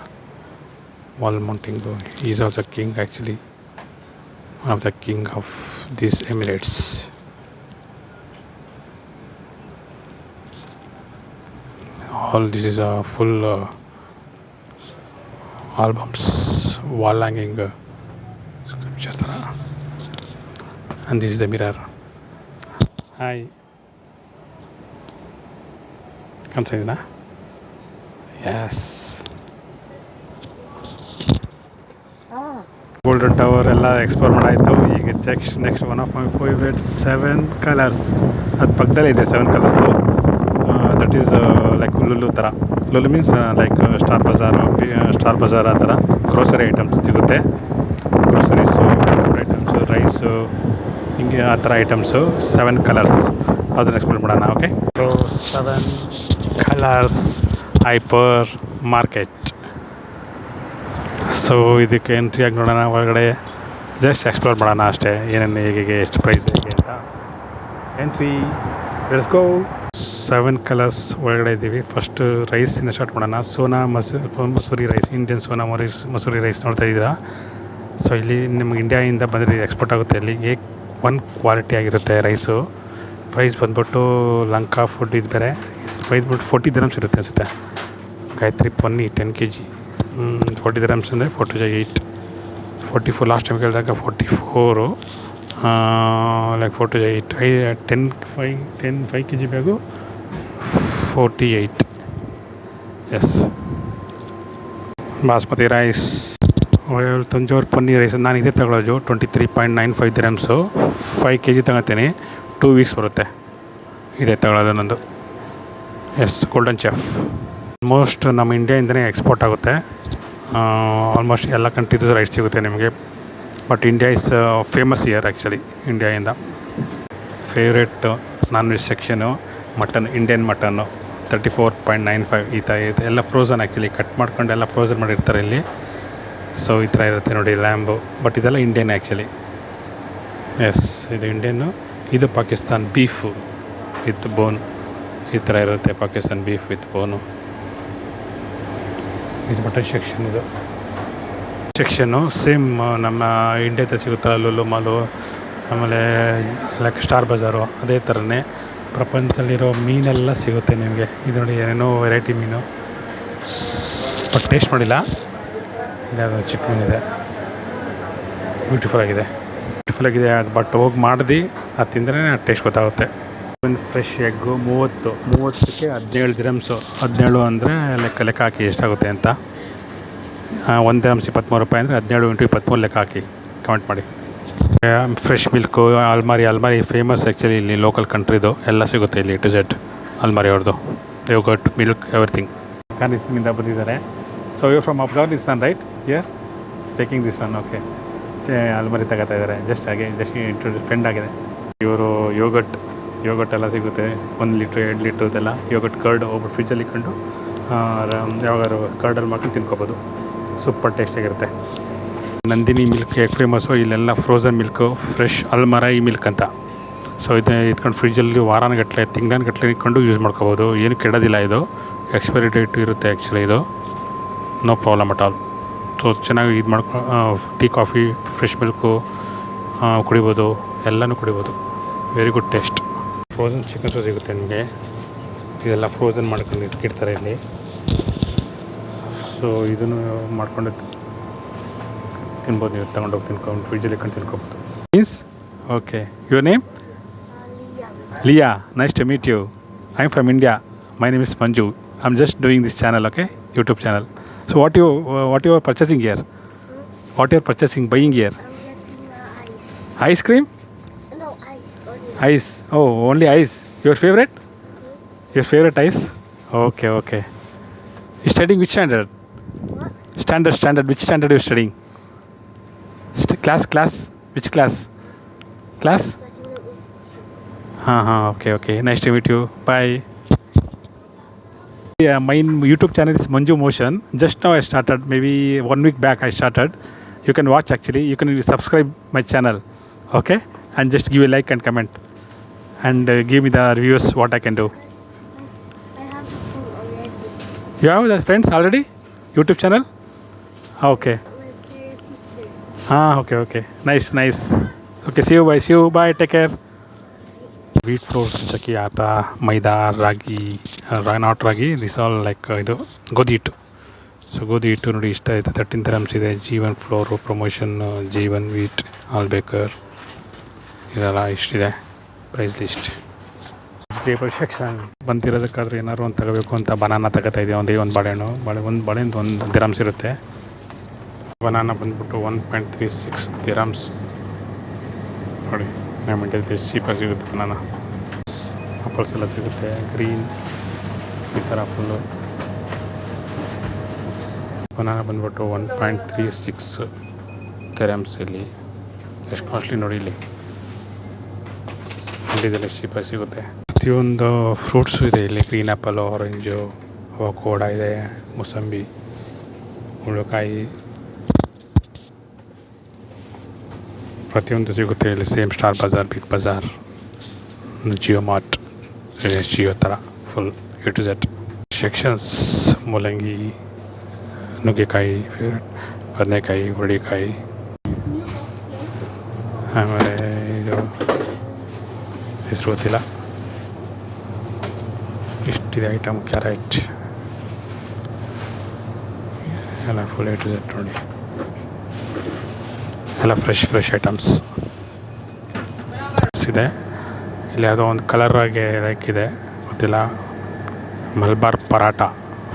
wall mounting. Is of the king actually, one of the king of these Emirates. All this is a full albums wall hanging scripture ಥರ. And this is the mirror. Hi, ಕಾಣಿಸ್ತಿದ್ದೀನಾ? Yes. Golden tower ಎಲ್ಲ explore ಮಾಡಾಯಿತು. ಈಗ next one of my favourite 7 colours. ಅದು ಪಕ್ಕದಲ್ಲೇ ಇದೆ 7 colours. That is like Lulu ಥರ. Lulu means like Star Bazaar ಆ ಥರ ಗ್ರೋಸರಿ ಐಟಮ್ಸ್ ಸಿಗುತ್ತೆ. ಗ್ರೋಸರೀಸು, ಐಟಮ್ಸು, ರೈಸು, ಹಿಂಗೆ ಆ ಥರ ಐಟಮ್ಸು 7 ಕಲರ್ಸ್. ಅದನ್ನ ಎಕ್ಸ್ಪ್ಲೋರ್ ಮಾಡೋಣ. Okay, so 7 colours hypermarket. So ಇದಕ್ಕೆ ಎಂಟ್ರಿ ಆಗಿ ನೋಡೋಣ. ಒಳಗಡೆ ಜಸ್ಟ್ ಎಕ್ಸ್ಪ್ಲೋರ್ ಮಾಡೋಣ ಅಷ್ಟೇ, ಏನೇನು ಹೇಗೆ ಎಷ್ಟು ಪ್ರೈಸ್ ಹೇಗೆ ಅಂತ. Entry, let's go. 7 ಕಲರ್ಸ್ ಒಳಗಡೆ ಇದ್ದೀವಿ. ಫಸ್ಟು ರೈಸಿಂದ ಸ್ಟಾರ್ಟ್ ಮಾಡೋಣ. Sona Masuri rice, Indian Sona Masuri rice ನೋಡ್ತಾ ಇದ್ದೀರಾ. ಸೊ ಇಲ್ಲಿ ನಿಮ್ಗೆ ಇಂಡಿಯಾಯಿಂದ ಬಂದರೆ ಎಕ್ಸ್ಪೋರ್ಟ್ ಆಗುತ್ತೆ. ಇಲ್ಲಿ ಒನ್ ಕ್ವಾಲಿಟಿ ಆಗಿರುತ್ತೆ ರೈಸು. ಪ್ರೈಸ್ ಬಂದ್ಬಿಟ್ಟು ಲಂಕಾ ಫುಡ್ ಇದು ಬೇರೆ. ಪ್ರೈಸ್ ಬಿಟ್ಟು 40 ದಿರಮ್ಸ್ ಇರುತ್ತೆ ಅನಿಸುತ್ತೆ. ಗಾಯತ್ರಿ ಪನ್ನಿ 10 kg 40 ದಿರಮ್ಸ್ ಅಂದರೆ 4 to 8 44. ಲಾಸ್ಟ್ ಟೈಮ್ ಕೇಳಿದಾಗ 44, like 4 to 8 5 kg bag 48. Yes. Basmati rice, Thanjavur ಪನ್ನೀರ್ ರೈಸ್. ನಾನು ಇದೇ ತಗೊಳ್ಳೋದು 23.95 ದಿರಮ್ಸು. 5 kg ತಗೋತೀನಿ. 2 weeks ಬರುತ್ತೆ. ಇದೇ ತಗೊಳ್ಳೋದು ನಂದು. S, golden chef. ಆಲ್ಮೋಸ್ಟ್ ನಮ್ಮ ಇಂಡಿಯಾಯಿಂದನೇ ಎಕ್ಸ್ಪೋರ್ಟ್ ಆಗುತ್ತೆ. ಆಲ್ಮೋಸ್ಟ್ ಎಲ್ಲ ಕಂಟ್ರೀದು ರೈಸ್ ಸಿಗುತ್ತೆ ನಿಮಗೆ. But India is famous here actually. ಇಂಡಿಯಾಯಿಂದ favourite non veg section mutton, Indian mutton 34.95 ಈ ಥರ ಇದೆ. ಎಲ್ಲ ಫ್ರೋಝನ್ ಆ್ಯಕ್ಚುಲಿ, ಕಟ್ ಮಾಡ್ಕೊಂಡು ಎಲ್ಲ ಫ್ರೋಝನ್ ಮಾಡಿರ್ತಾರೆ ಇಲ್ಲಿ. ಸೊ ಈ ಥರ ಇರುತ್ತೆ ನೋಡಿ, ಲ್ಯಾಂಬು. ಬಟ್ ಇದೆಲ್ಲ ಇಂಡಿಯನ್ ಆ್ಯಕ್ಚುಲಿ. ಎಸ್, ಇದು ಇಂಡಿಯನ್ನು. ಇದು ಪಾಕಿಸ್ತಾನ್ ಬೀಫು ವಿತ್ ಬೋನ್. ಈ ಥರ ಇರುತ್ತೆ ಪಾಕಿಸ್ತಾನ್ ಬೀಫ್ ವಿತ್ ಬೋನು. ಇದು ಮಟನ್ ಸೆಕ್ಷನ್. ಇದು ಸೆಕ್ಷನ್ನು ಸೇಮ್ ನಮ್ಮ ಇಂಡಿಯಾದ ಸಿಗುತ್ತಲ್ಲ, ಲುಲು ಮಾಲು, ಆಮೇಲೆ ಲೈಕ್ ಸ್ಟಾರ್ ಬಜಾರು, ಅದೇ ಥರನೇ ಪ್ರಪಂಚದಲ್ಲಿರೋ ಮೀನೆಲ್ಲ ಸಿಗುತ್ತೆ ನಿಮಗೆ. ಇದು ನೋಡಿ, ಏನೇನೋ ವೆರೈಟಿ ಮೀನು. ಬಟ್ ಟೇಸ್ಟ್ ಮಾಡಿಲ್ಲ. ಇದ್ಯಾವುದು ಚಿಕ್ಕ ಮೀನಿದೆ, ಬ್ಯೂಟಿಫುಲ್ ಆಗಿದೆ. ಅದು ಬಟ್ ಹೋಗಿ ಮಾಡಿದು ಅದು ತಿಂದ್ರೆ ಟೇಸ್ಟ್ ಗೊತ್ತಾಗುತ್ತೆ. ಒಂದು ಫ್ರೆಶ್ ಎಗ್ಗು 30ಕ್ಕೆ 17 ದಿರಮ್ಸು. 17 ಅಂದರೆ ಲೆಕ್ಕ ಹಾಕಿ ಎಷ್ಟಾಗುತ್ತೆ ಅಂತ. 1 ದಿರಮ್ಸ್ 23 ರೂಪಾಯಿ ಅಂದರೆ 17 × 23 ಲೆಕ್ಕ ಹಾಕಿ ಕಮೆಂಟ್ ಮಾಡಿ. ಫ್ರೆಶ್ ಮಿಲ್ಕು, ಅಲ್ಮಾರಿ ಫೇಮಸ್ ಆ್ಯಕ್ಚುಲಿ ಇಲ್ಲಿ ಲೋಕಲ್ ಕಂಟ್ರಿದು. ಎಲ್ಲ ಸಿಗುತ್ತೆ ಇಲ್ಲಿ ಟು ಝೆಡ್. ಅಲ್ಮಾರಿ ಅವ್ರದ್ದು ಯೋಗರ್ಟ್, ಮಿಲ್ಕ್, ಎವ್ರಿಥಿಂಗ್. ಕಾನಿಸ್ನಿಂದ ಬಂದಿದ್ದಾರೆ. So you from Afghanistan right? Here taking this one. Okay, ಅಲ್ಮಾರಿ ತಗೋತಾ ಇದ್ದಾರೆ. ಜಸ್ಟ್ ಇಂಟ್ರೊಡ್ಯೂಸ್ ಫ್ರೆಂಡ್ ಆಗಿದೆ. ಇವರು ಯೋಗಟ್ ಎಲ್ಲ ಸಿಗುತ್ತೆ. 1 ಲೀಟ್ರ್ 2 ಲೀಟ್ರದೆಲ್ಲ ಯೋಗಟ್. ಕರ್ಡ್ ಒಬ್ಬರು ಫ್ರಿಜ್ಜಲ್ಲಿ ಇಟ್ಕೊಂಡು ಯಾವಾಗಾದ್ರು ಕರ್ಡಲ್ಲಿ ಮಾಡ್ಕೊಂಡು ತಿನ್ಕೋಬೋದು. ಸೂಪರ್ ಟೇಸ್ಟಾಗಿರುತ್ತೆ. ನಂದಿನಿ ಮಿಲ್ಕ್ ಹೇಗೆ ಫೇಮಸ್ಸು, ಇಲ್ಲೆಲ್ಲ ಫ್ರೋಝನ್ ಮಿಲ್ಕು, ಫ್ರೆಶ್ ಅಲ್ಮರೈ ಮಿಲ್ಕ್ ಅಂತ. ಸೊ ಇದನ್ನ ಇಟ್ಕೊಂಡು ಫ್ರಿಜ್ಜಲ್ಲಿ ವಾರಾನುಗಟ್ಟಲೆ ತಿಂಗಳಾನುಗಟ್ಟಲೆ ಇಟ್ಕೊಂಡು ಯೂಸ್ ಮಾಡ್ಕೋಬೋದು. ಏನು ಕೆಡೋದಿಲ್ಲ. ಇದು ಎಕ್ಸ್ಪೈರಿ ಡೇಟ್ ಇರುತ್ತೆ ಆ್ಯಕ್ಚುಲಿ. ಇದು no problem at all. So ಚೆನ್ನಾಗಿ ಇದು ಟೀ, ಕಾಫಿ, ಫ್ರೆಶ್ ಮಿಲ್ಕು ಕುಡಿಬೋದು, ಎಲ್ಲನೂ ಕುಡಿಬೋದು. Very good taste. Frozen chickens ಸಿಗುತ್ತೆ ನಿಮಗೆ. ಇದೆಲ್ಲ ಫ್ರೋಝನ್ ಮಾಡ್ಕೊಂಡು ಇಟ್ಕಿರ್ತಾರೆ ಇಲ್ಲಿ. ಸೊ ಇದನ್ನು ಮಾಡ್ಕೊಂಡು ತಿನ್ಬೋದು. ನೀವು ತಗೊಂಡೋಗಿ ತಿನ್ಕೊಂಡು ಫ್ರಿಜ್ಜಲ್ಲಿ ಇಟ್ಕೊಂಡು ತಿನ್ಕೋಬೋದು. Means okay. Your name? Liya. Nice to meet you. I'm from India. My name is Manju. I'm just doing this channel, okay? YouTube channel. So what you are purchasing here? What you are buying here? Ice cream? No, ice. Ice. Oh, only ice. Your favorite? Your favorite ice? Okay. You studying which standard? What? Standard. Which standard you studying? Class. Which class? Class? Okay. Nice to meet you. Bye. Yeah, my YouTube channel is Manju Motion. Just now I started, maybe 1 week back I started. You can watch actually. You can subscribe my channel. Okay? And just give a like and comment. And give me the reviews what I can do. I have the phone already. You have the friends already? YouTube channel? Okay. My parents is there. Okay. Nice. Okay, see you. Bye. Take care. Wheat flour, chakki, atta, maida, ragi, not ragi, this all like ಇದು ಗೋಧಿ ಹಿಟ್ಟು. So ಗೋಧಿ ಹಿಟ್ಟು ನೋಡಿ ಇಷ್ಟ ಆಯಿತು 13 dirhams ಇದೆ. Jeevan flour promotion, Jeevan wheat, Al Baker ಇದೆಲ್ಲ ಇಷ್ಟಿದೆ ಪ್ರೈಸ್ ಲಿಸ್ಟ್. ವೆಜಿಟೇಬಲ್ ಸೆಕ್ಷನ್ ಬಂದಿರೋದಕ್ಕಾದ್ರೆ ಏನಾದ್ರು ಒಂದು ತಗೋಬೇಕು ಅಂತ ಬನಾನ ತಗೋತಾ ಇದೆ. ಒಂದು ಬಾಳೆಹಣ್ಣು ಒಂದು ಬಾಳೆಹಣ್ಣು 1 dirhams ಇರುತ್ತೆ. ಬನಾನ ಬಂದ್ಬಿಟ್ಟು 1.36 dirhams ನೋಡಿ. ನಮ್ಮ ಇಂಡಿಯಾದಲ್ಲಿ ಎಷ್ಟು ಚೀಪಾಗಿ ಸಿಗುತ್ತೆ ಬನಾನ. ಆಪಲ್ಸ್ ಎಲ್ಲ ಸಿಗುತ್ತೆ ಗ್ರೀನ್ ಈ ಥರ ಫುಲ್ಲು. ಬನಾನ ಬಂದ್ಬಿಟ್ಟು 1.36 dirhams. ಇಲ್ಲಿ ಎಷ್ಟು ಕಾಸ್ಟ್ಲಿ ನೋಡಿ. ಇಲ್ಲಿ ಇಂಡಿಯಾದಲ್ಲಿ ಎಷ್ಟು ಚೀಪಾಗಿ ಸಿಗುತ್ತೆ. ಪ್ರತಿಯೊಂದು ಫ್ರೂಟ್ಸು ಇದೆ ಇಲ್ಲಿ. ಗ್ರೀನ್ ಆ್ಯಪಲು, ಆರೆಂಜು, ಅವಕೋಡ ಇದೆ, ಮೂಸಂಬಿ, ಮುಳ್ಳುಕಾಯಿ ಪ್ರತಿಯೊಂದು ಸಿಗುತ್ತೆ ಇಲ್ಲಿ. Same Star Bazaar, Big Bazaar, Jio Mart, Jio ಥರ ಫುಲ್ A to Z ಸೆಕ್ಷನ್ಸ್. ಮೂಲಂಗಿ, ನುಗ್ಗೆಕಾಯಿ, ಬದನೆಕಾಯಿ, ಹುರುಳಿಕಾಯಿ, ಆಮೇಲೆ ಇದು ಹೆಸರು ಗೊತ್ತಿಲ್ಲ. ಇಷ್ಟಿದೆ ಐಟಮ್. ಕ್ಯಾರೆಟ್ ಎಲ್ಲ ಫುಲ್ A to Z ನೋಡಿ. ಎಲ್ಲ ಫ್ರೆಶ್ ಐಟಮ್ಸ್ ಇದೆ. ಇಲ್ಲಿ ಯಾವುದೋ ಒಂದು ಕಲರ್ ಆಗಿ ಇದೆ ಗೊತ್ತಿಲ್ಲ. ಮಲ್ಬಾರ್ ಪರಾಟ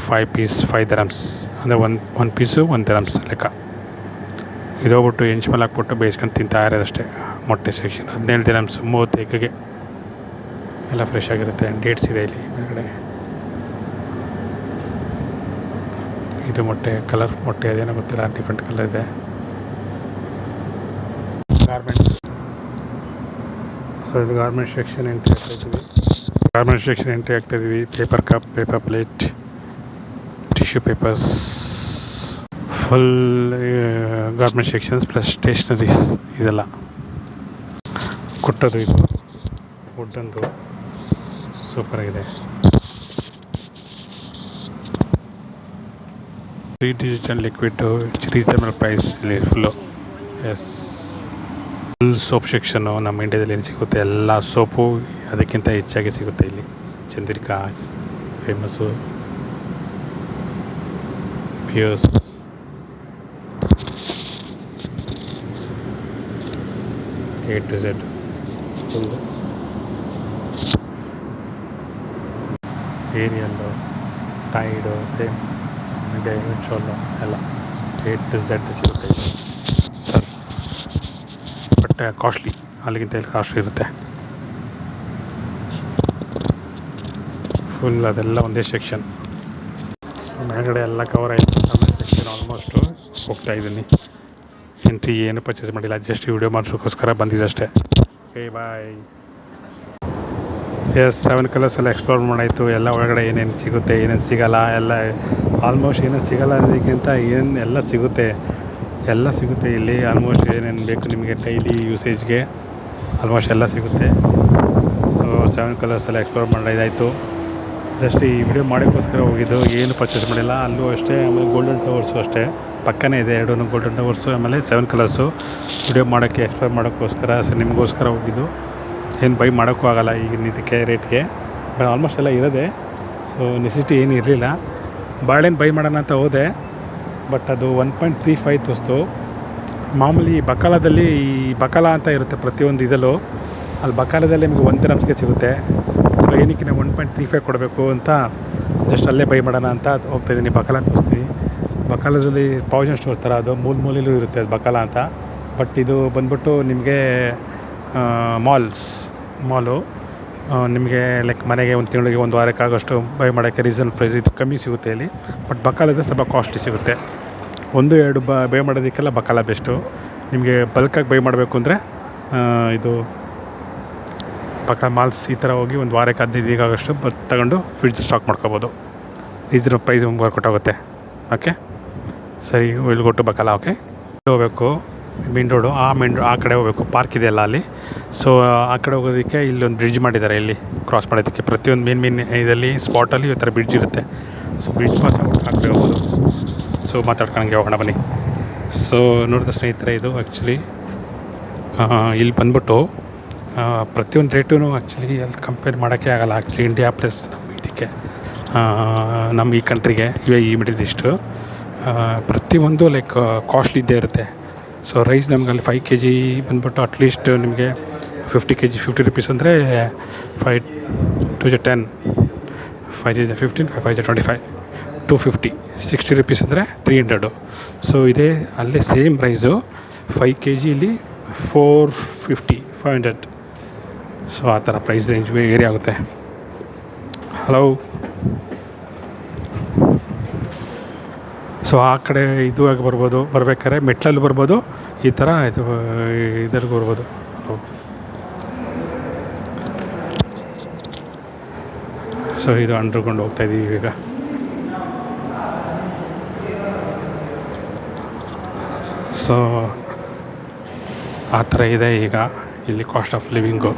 5 ಪೀಸ್ 5 dirhams ಅಂದರೆ ಒಂದು ಪೀಸು 1 dirhams ಲೆಕ್ಕ. ಇದು ಹೋಗ್ಬಿಟ್ಟು ಹೆಂಚು ಮೇಲೆ ಹಾಕ್ಬಿಟ್ಟು ಬೇಯಿಸ್ಕೊಂಡು ತಿಂತಾ ಇರೋದಷ್ಟೇ. ಮೊಟ್ಟೆ ಸೆಕ್ಷನ್ 17 dirhams 30 ಎಗ್ಗಿಗೆ. ಎಲ್ಲ ಫ್ರೆಶ್ ಆಗಿರುತ್ತೆ. ಡೇಟ್ಸ್ ಇದೆ ಇಲ್ಲಿ ಮೇಲ್ಗಡೆ. ಇದು ಮೊಟ್ಟೆ ಕಲರ್ ಮೊಟ್ಟೆ ಅದೇನೋ ಗೊತ್ತಿಲ್ಲ, ಡಿಫ್ರೆಂಟ್ ಕಲರ್ ಇದೆ. ಗಾರ್ಮೆಂಟ್ಸ್. ಸೊ ಇದು ಗಾರ್ಮೆಂಟ್ ಸೆಕ್ಷನ್ ಎಂಟ್ರಿ ಆಗ್ತಾಯಿದ್ವಿ. Paper cup, paper plate, tissue papers, full garment sections plus stationeries ಇದೆಲ್ಲ. ಕುಟ್ಟೋದು ಇದು ವುಡ್ಡಂದು ಸೂಪರಾಗಿದೆ. ಡಿಜಿಟಲ್ ಲಿಕ್ವಿಡ್ ರೀಸನಬಲ್ ಪ್ರೈಸ್ ಇಲ್ಲಿ full. Yes, full soap section ನಮ್ಮ ಇಂಡಿಯಾದಲ್ಲಿ ಏನು ಸಿಗುತ್ತೆ ಎಲ್ಲ ಸೋಪು ಅದಕ್ಕಿಂತ ಹೆಚ್ಚಾಗಿ ಸಿಗುತ್ತೆ ಇಲ್ಲಿ. Chandrika famous, Pears, A to Z full. Ariel, Tide, same India ಶೋಲ್ಲು ಎಲ್ಲ A to Z ಸಿಗುತ್ತೆ ಸರ್. ಬಟ್ ಕಾಸ್ಟ್ಲಿ, ಅಲ್ಲಿಗಿಂತ ಇಲ್ಲಿ ಕಾಸ್ಟ್ಲಿ ಇರುತ್ತೆ ಫುಲ್. ಅದೆಲ್ಲ ಒಂದೇ ಸೆಕ್ಷನ್. ಸೊ ಮೇಲ್ಗಡೆ ಎಲ್ಲ ಕವರ್ ಆಯಿತು. ಆಮೇಲೆ ಸೆಕ್ಷನ್ ಆಲ್ಮೋಸ್ಟು ಹೋಗ್ತಾ ಇದ್ದೀನಿ. ಎಂಟ್ರಿ ಏನು ಪರ್ಚೇಸ್ ಮಾಡಿಲ್ಲ, ಜಸ್ಟ್ ವಿಡಿಯೋ ಮಾಡೋಕ್ಕೋಸ್ಕರ ಬಂದಿದ್ದಷ್ಟೇ. Okay bye. ಎಸ್, 7 ಕಲರ್ಸ್ ಎಲ್ಲ ಎಕ್ಸ್ಪ್ಲೋರ್ ಮಾಡಾಯಿತು. ಎಲ್ಲ ಒಳಗಡೆ ಏನೇನು ಸಿಗುತ್ತೆ, ಏನೇನು ಸಿಗೋಲ್ಲ, ಎಲ್ಲ ಆಲ್ಮೋಸ್ಟ್ ಏನೇನು ಸಿಗೋಲ್ಲ ಅನ್ನೋದಕ್ಕಿಂತ ಎಲ್ಲ ಸಿಗುತ್ತೆ ಇಲ್ಲಿ. ಆಲ್ಮೋಸ್ಟ್ ಏನೇನು ಬೇಕು ನಿಮಗೆ ಡೈಲಿ ಯೂಸೇಜ್ಗೆ ಆಲ್ಮೋಸ್ಟ್ ಎಲ್ಲ ಸಿಗುತ್ತೆ. ಸೊ 7 ಕಲರ್ಸ್ ಎಲ್ಲ ಎಕ್ಸ್ಪ್ಲೋರ್ ಮಾಡೋದಾಯಿತು. ಜಸ್ಟ್ ಈ ವಿಡಿಯೋ ಮಾಡೋಕ್ಕೋಸ್ಕರ ಹೋಗಿದ್ದು, ಏನು ಪರ್ಚೇಸ್ ಮಾಡಿಲ್ಲ. ಅಲ್ಲೂ ಅಷ್ಟೇ. ಆಮೇಲೆ ಗೋಲ್ಡನ್ ಟವರ್ಸು ಅಷ್ಟೇ ಪಕ್ಕನೇ ಇದೆ, 2 ಗೋಲ್ಡನ್ ಟವರ್ಸು. ಆಮೇಲೆ 7 ಕಲರ್ಸು ವಿಡಿಯೋ ಮಾಡೋಕ್ಕೆ ಎಕ್ಸ್ಪ್ಲೋರ್ ಮಾಡೋಕ್ಕೋಸ್ಕರ ನಿಮಗೋಸ್ಕರ ಹೋಗಿದ್ದು. ಏನು ಬೈ ಮಾಡೋಕ್ಕೂ ಆಗೋಲ್ಲ ಈಗಿನ ಇದಕ್ಕೆ ರೇಟ್ಗೆ. ಬಟ್ ಆಲ್ಮೋಸ್ಟ್ ಎಲ್ಲ ಇರೋದೆ. ಸೊ ನೆಸಿಟಿ ಏನು ಇರಲಿಲ್ಲ. ಬಾಳೆಹಣ್ಣು ಬೈ ಮಾಡೋಣ ಅಂತ ಹೋದೆ, ಬಟ್ ಅದು 1.35 ತೋರಿಸ್ತು. ಮಾಮೂಲಿ ಬಕಾಲದಲ್ಲಿ ಈ ಬಕಾಲ ಅಂತ ಇರುತ್ತೆ ಪ್ರತಿಯೊಂದು ಇದಲ್ಲೂ. ಅಲ್ಲಿ ಬಕಾಲದಲ್ಲಿ ನಿಮಗೆ 1 dirhamsಗೆ ಸಿಗುತ್ತೆ. ಸೊ ಏನಕ್ಕೆ ನಾವು 1.35 ಕೊಡಬೇಕು ಅಂತ ಜಸ್ಟ್ ಅಲ್ಲೇ ಬೈ ಮಾಡೋಣ ಅಂತ ಹೋಗ್ತಾಯಿದ್ದೀನಿ. ಬಕಾಲ ತೋರಿಸ್ತೀನಿ. ಬಕಾಲದಲ್ಲಿ ಪ್ರಾವಿಷನ್ ಸ್ಟೋರ್ ಥರ ಅದು ಮೂಲೆಯಲ್ಲೂ ಇರುತ್ತೆ ಅದು ಬಕಾಲ ಅಂತ. ಬಟ್ ಇದು ಬಂದ್ಬಿಟ್ಟು ನಿಮಗೆ ಮಾಲು ನಿಮಗೆ ಲೈಕ್ ಮನೆಗೆ ಒಂದು ತಿಂಗಳಿಗೆ 1 ವಾರಕ್ಕಾಗೋಷ್ಟು ಬೈ ಮಾಡೋಕ್ಕೆ ರೀಸನಲ್ ಪ್ರೈಸ್ ಇದು ಕಮ್ಮಿ ಸಿಗುತ್ತೆ ಇಲ್ಲಿ. ಬಟ್ ಬಕಾಲದ ಸ್ವಲ್ಪ ಕಾಸ್ಟ್ಲಿ ಸಿಗುತ್ತೆ. 1-2 ಬೈ ಮಾಡೋದಕ್ಕೆಲ್ಲ ಬಕಾಲ ಬೆಸ್ಟು. ನಿಮಗೆ ಬಲ್ಕಾಗಿ ಬೈ ಮಾಡಬೇಕು ಅಂದರೆ ಇದು ಬಕಾಲ ಮಾಲ್ಸ್ ಈ ಥರ ಹೋಗಿ 1 ವಾರಕ್ಕೆ 15 ದಿನಕ್ಕಾಗೋಷ್ಟು ತಗೊಂಡು ಫ್ರಿಡ್ಜ್ ಸ್ಟಾಕ್ ಮಾಡ್ಕೋಬೋದು. ರೀಸನಲ್ ಪ್ರೈಸ್ ಕೊಟ್ಟಾಗುತ್ತೆ. ಓಕೆ ಸರಿ, ಇಲ್ಲಿ ಕೊಟ್ಟು ಬಕಾಲ. ಓಕೆ, ಹೋಗಬೇಕು ಮೇನ್ ರೋಡು. ಆ ಕಡೆ ಹೋಗಬೇಕು. ಪಾರ್ಕ್ ಇದೆಯಲ್ಲ ಅಲ್ಲಿ. ಸೊ ಆ ಕಡೆ ಹೋಗೋದಕ್ಕೆ ಇಲ್ಲೊಂದು ಬ್ರಿಡ್ಜ್ ಮಾಡಿದ್ದಾರೆ. ಇಲ್ಲಿ ಕ್ರಾಸ್ ಮಾಡೋದಕ್ಕೆ ಪ್ರತಿಯೊಂದು ಮೇನ್ ಇದರಲ್ಲಿ ಸ್ಪಾಟಲ್ಲಿ ಈ ಥರ ಬ್ರಿಡ್ಜ್ ಇರುತ್ತೆ. ಸೊ ಬ್ರಿಡ್ಜ್ ಪಾಸ್ ಆ ಕಡೆ ಹೋಗೋದು. ಸೊ ಮಾತಾಡ್ಕೊಂಡಂಗೆ ಹೋಗೋಣ ಬನ್ನಿ. ಸೊ ನೋಡಿದ ಸ್ನೇಹಿತರೆ, ಇದು ಆ್ಯಕ್ಚುಲಿ ಇಲ್ಲಿ ಬಂದ್ಬಿಟ್ಟು ಪ್ರತಿಯೊಂದು ರೇಟೂ ಆ್ಯಕ್ಚುಲಿ ಅಲ್ಲಿ ಕಂಪೇರ್ ಮಾಡೋಕ್ಕೆ ಆಗೋಲ್ಲ. ಆ್ಯಕ್ಚುಲಿ ಇಂಡಿಯಾ ಪ್ಲಸ್ ನಮ್ಮ ಇದಕ್ಕೆ ನಮ್ಮ ಈ ಕಂಟ್ರಿಗೆ UAE ಮಿಡಲ್ ಈಸ್ಟು ಪ್ರತಿಯೊಂದು ಲೈಕ್ ಕಾಸ್ಟ್ಲಿ ಇದ್ದೇ ಇರುತ್ತೆ. ಸೊ ರೈಸ್ ನಮ್ಗೆ ಅಲ್ಲಿ 5 kg ಬಂದ್ಬಿಟ್ಟು ಅಟ್ಲೀಸ್ಟ್ ನಿಮಗೆ 50 kg 50 rupees ಅಂದರೆ 5 2 10 5 is 15 5 is 25 250 60 rupees ಅಂದರೆ 300. ಸೊ ಇದೇ ಅಲ್ಲೇ ಸೇಮ್ ಪ್ರೈಸು 5 kg ಇಲ್ಲಿ 450 500. ಸೊ ಆ ಥರ ಪ್ರೈಸ್ ರೇಂಜ್ ಏರಿಯಾ ಆಗುತ್ತೆ. ಹಲೋ. ಸೊ ಆ ಕಡೆ ಇದು ಆಗಿ ಬರ್ಬೋದು, ಬರ್ಬೇಕಾದ್ರೆ ಮೆಟ್ಲಲ್ಲಿ ಬರ್ಬೋದು, ಈ ಥರ ಇದು ಇದರಿಗೂ ಬರ್ಬೋದು. ಸೊ ಇದು ಅಂಡರ್ಗ್ರೌಂಡ್ ಹೋಗ್ತಾಯಿದ್ದೀವಿ ಈಗ. ಸೊ ಆ ಥರ ಇದೆ ಈಗ ಇಲ್ಲಿ ಕಾಸ್ಟ್ ಆಫ್ ಲಿವಿಂಗು.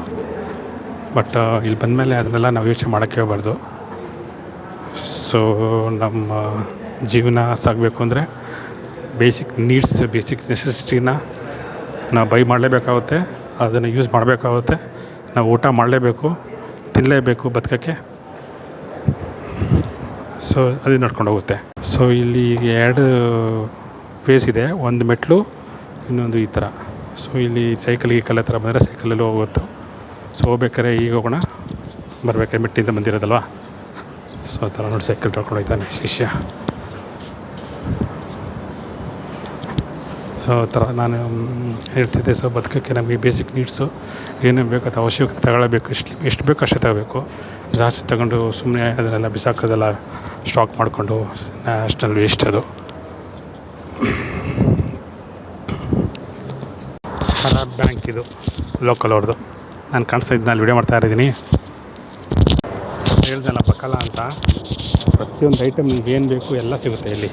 ಬಟ್ ಇಲ್ಲಿ ಬಂದಮೇಲೆ ಅದನ್ನೆಲ್ಲ ನಾವು ಯೋಚನೆ ಮಾಡೋಕ್ಕೆ ಹೋಗ್ಬಾರ್ದು. ಸೊ ನಮ್ಮ ಜೀವನ ಸಾಗಬೇಕು ಅಂದರೆ ಬೇಸಿಕ್ ನೀಡ್ಸ್, ಬೇಸಿಕ್ ನೆಸೆಸಿಟಿನ ನಾವು ಬೈ ಮಾಡಲೇಬೇಕಾಗುತ್ತೆ, ಅದನ್ನು ಯೂಸ್ ಮಾಡಬೇಕಾಗುತ್ತೆ. ನಾವು ಊಟ ಮಾಡಲೇಬೇಕು, ತಿನ್ನಲೇಬೇಕು ಬದುಕೋಕ್ಕೆ. ಸೊ ಅದು ನಡ್ಕೊಂಡು ಹೋಗುತ್ತೆ. ಸೊ ಇಲ್ಲಿ 2 ವೇಸ್ ಇದೆ, ಒಂದು ಮೆಟ್ಲು, ಇನ್ನೊಂದು ಈ ಥರ. ಸೊ ಇಲ್ಲಿ ಸೈಕಲ್ ಥರ ಬಂದರೆ ಸೈಕಲಲ್ಲಿ ಹೋಗುತ್ತೆ. ಸೊ ಹೋಗ್ಬೇಕಾರೆ ಈಗ ಹೋಗೋಣ, ಬರ್ಬೇಕಾದ್ರೆ ಮೆಟ್ಟಿಂದ ಬಂದಿರೋದಲ್ವ. ಸೊ ಆ ಥರ ನೋಡಿ ಸೈಕಲ್ ತೊಳ್ಕೊಂಡು ಹೋಗ್ತಾನೆ ಶಿಷ್ಯ. ಸೊ ಆ ಥರ ನಾನು ಹೇಳ್ತಿದ್ದೆ. ಸೊ ಬದುಕೋಕ್ಕೆ ನಮಗೆ ಬೇಸಿಕ್ ನೀಡ್ಸು ಏನೇನು ಬೇಕು ಅದು ಅವಶ್ಯಕತೆ ತಗೊಳ್ಳಬೇಕು. ಎಷ್ಟು ಬೇಕು ಅಷ್ಟೇ ತಗೋಬೇಕು. ಜಾಸ್ತಿ ತಗೊಂಡು ಸುಮ್ಮನೆ ಅದನ್ನೆಲ್ಲ ಬಿಸಾಕೋದೆಲ್ಲ ಸ್ಟಾಕ್ ಮಾಡಿಕೊಂಡು ನ್ಯಾಷನಲ್ ವೇಸ್ಟ್ ಅದು. ಬ್ಯಾಂಕ್ ಇದು ಲೋಕಲ್ ಅವ್ರದ್ದು. ನಾನು ಕಾಣಿಸ್ತಾ ಇದ್ದು, ನಾನು ವೀಡಿಯೋ ಮಾಡ್ತಾ ಇದ್ದೀನಿ. ಹೇಳ್ದಲ್ಲ ಪಕ್ಕಲ ಅಂತ, ಪ್ರತಿಯೊಂದು ಐಟಮ್ ನಿಮ್ಗೆ ಏನು ಬೇಕು ಎಲ್ಲ ಸಿಗುತ್ತೆ ಇಲ್ಲಿ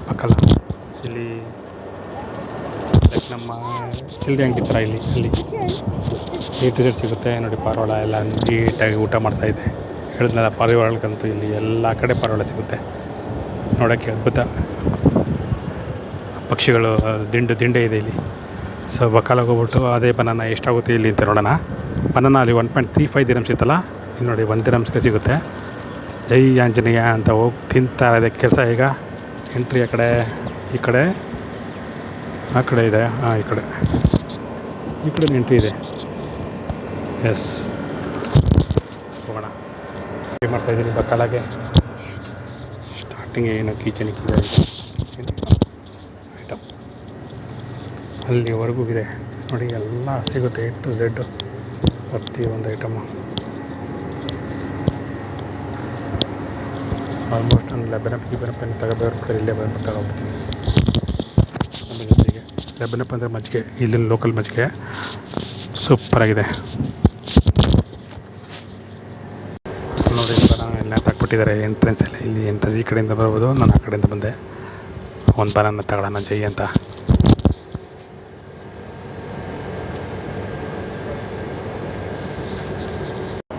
ಪಕ್ಕಲ. ಇಲ್ಲಿ ಲೈಕ್ ನಮ್ಮ ಚಿಲ್ಡಿ ಅಂಗಡಿ ಥರ ಇಲ್ಲಿ ಸಿಗುತ್ತೆ ನೋಡಿ. ಪಾರಿವಾಳ ಎಲ್ಲ ನೀಟಾಗಿ ಊಟ ಮಾಡ್ತಾಯಿದೆ. ಹೇಳಿದ್ನಲ್ಲ ಪಾರಿವಾಳಗಂತೂ ಇಲ್ಲಿ ಎಲ್ಲ ಕಡೆ ಪಾರಿವಾಳ ಸಿಗುತ್ತೆ, ನೋಡೋಕ್ಕೆ ಅದ್ಭುತ. ಪಕ್ಷಿಗಳು ದಿಂಡೆ ಇದೆ ಇಲ್ಲಿ. ಸೊ ಬಕಾಲಾಗಿ ಹೋಗ್ಬಿಟ್ಟು ಅದೇ ಬನಾನ ಎಷ್ಟಾಗುತ್ತೆ ಇಲ್ಲಿ ಅಂತ ನೋಡೋಣ. ಬನಾನ ಅಲ್ಲಿ 1.35 dirhams ಇತ್ತಲ್ಲ, ಇಲ್ಲಿ ನೋಡಿ 1 dirhamsಗೆ ಸಿಗುತ್ತೆ. ಜೈ ಆಂಜನೇಯ ಅಂತ ಹೋಗಿ ತಿಂತಾ ಇದೆ ಕೆಲಸ. ಈಗ ಎಂಟ್ರಿ ಆ ಕಡೆ ಇದೆ. ಈ ಕಡೆ ಎಂಟ್ರಿ ಇದೆ. ಎಸ್, ಹೋಗೋಣ. ಮಾಡ್ತಾಯಿದ್ದೀನಿ ಬಕಾಲಾಗೆ. ಸ್ಟಾರ್ಟಿಂಗ್ ಏನೋ ಕೀಚನ್ ಇಕ್ಕಿದೆ ಐಟಮ್, ಅಲ್ಲಿವರೆಗೂ ಇದೆ ನೋಡಿ. ಎಲ್ಲ ಸಿಗುತ್ತೆ A to Z ಪ್ರತಿಯೊಂದು ಐಟಮು. ಆಲ್ಮೋಸ್ಟ್ ನಾನು ಲೆಬನಪ್ಪನ್ನು ತಗೋಬೇಕಾದ್ರೆ ಇಲ್ಲೇ ಬಂದ್ಬಿಟ್ಟು ತಗೊಬಿಡ್ತೀನಿ. ನಮ್ಮ ಜೊತೆಗೆ ಲೆಬನಪ್ಪ ಅಂದರೆ ಮಜ್ಜಿಗೆ, ಇಲ್ಲಿನ ಲೋಕಲ್ ಮಜ್ಜಿಗೆ ಸೂಪರಾಗಿದೆ ನೋಡಿ. ಬನಾನ ಎಲ್ಲ ತಕ್ಬಿಟ್ಟಿದ್ದಾರೆ ಎಂಟ್ರೆನ್ಸಲ್ಲಿ. ಇಲ್ಲಿ ಎಂಟ್ರೆನ್ಸ್ ಈ ಕಡೆಯಿಂದ ಬರ್ಬೋದು, ನಾನು ಆ ಕಡೆಯಿಂದ ಬಂದೆ. ಒಂದು ಬನಾನ ತಗೊಳ್ಳೋಣ ಜೈ ಅಂತ.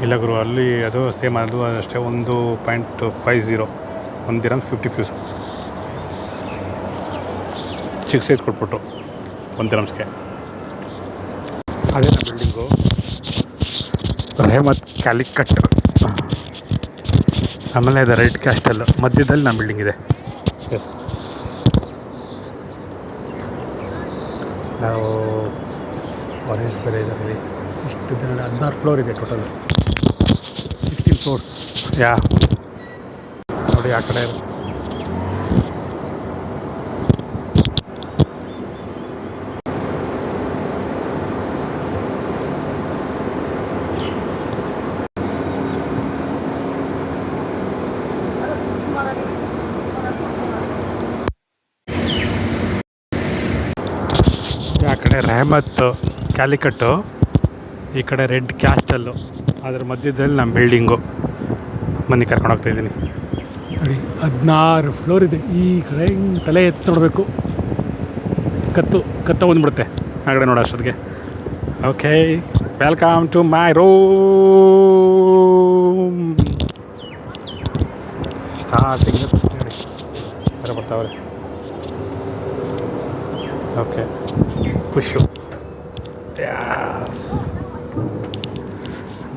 ಇಲ್ಲ ಗುರು, ಅಲ್ಲಿ ಅದು ಸೇಮ್, ಅದು ಅಷ್ಟೇ 1.50 1 dirham 50 ಪೀಸು. ಚಿಕ್ಕ ಸೈಜ್ ಕೊಟ್ಬಿಟ್ಟು 1 dirhamsಗೆ. ಅದೇ ಬಿಲ್ಡಿಂಗು ರೆಹಮತ್ ಕ್ಯಾಲಿಕಟ್. ಆಮೇಲೆ ಅದು ರೆಡ್ ಕ್ಯಾಸ್ಟಲ್ ಮಧ್ಯದಲ್ಲಿ ನಮ್ಮ ಬಿಲ್ಡಿಂಗ್ ಇದೆ. ಎಸ್, ನಾವು ಆರೆಂಜ್ ಬೇರೆ ಇದರಲ್ಲಿ ಇಷ್ಟು ದಿನ 16 ಫ್ಲೋರ್ ಇದೆ ಟೋಟಲ್, 16 floors. ಯಾ ನೋಡಿ ಆ ಕಡೆ ರೆಹಮತ್ ಕ್ಯಾಲಿಕಟ್ಟು, ಈ ಕಡೆ ರೆಡ್ ಕ್ಯಾಸ್ಟಲ್ಲು, ಅದ್ರ ಮಧ್ಯದಲ್ಲಿ ನಮ್ಮ ಬಿಲ್ಡಿಂಗು. ಮನೆ ಕರ್ಕೊಂಡು ಹೋಗ್ತಾಯಿದ್ದೀನಿ ನೋಡಿ. 16 ಫ್ಲೋರ್ ಇದೆ. ಈ ಕಡೆ ಹಿಂಗೆ ತಲೆ ಎತ್ತು ನೋಡಬೇಕು, ಕತ್ತು ಬಂದ್ಬಿಡುತ್ತೆ ಆ ಕಡೆ ನೋಡೋ ಅಷ್ಟೊತ್ತಿಗೆ. Okay, welcome to my room. Starting ನೋಡಿ ಬರ ಬರ್ತಾವ್ರೆ. ಓಕೆ, ಪುಷು ಯಾಸ್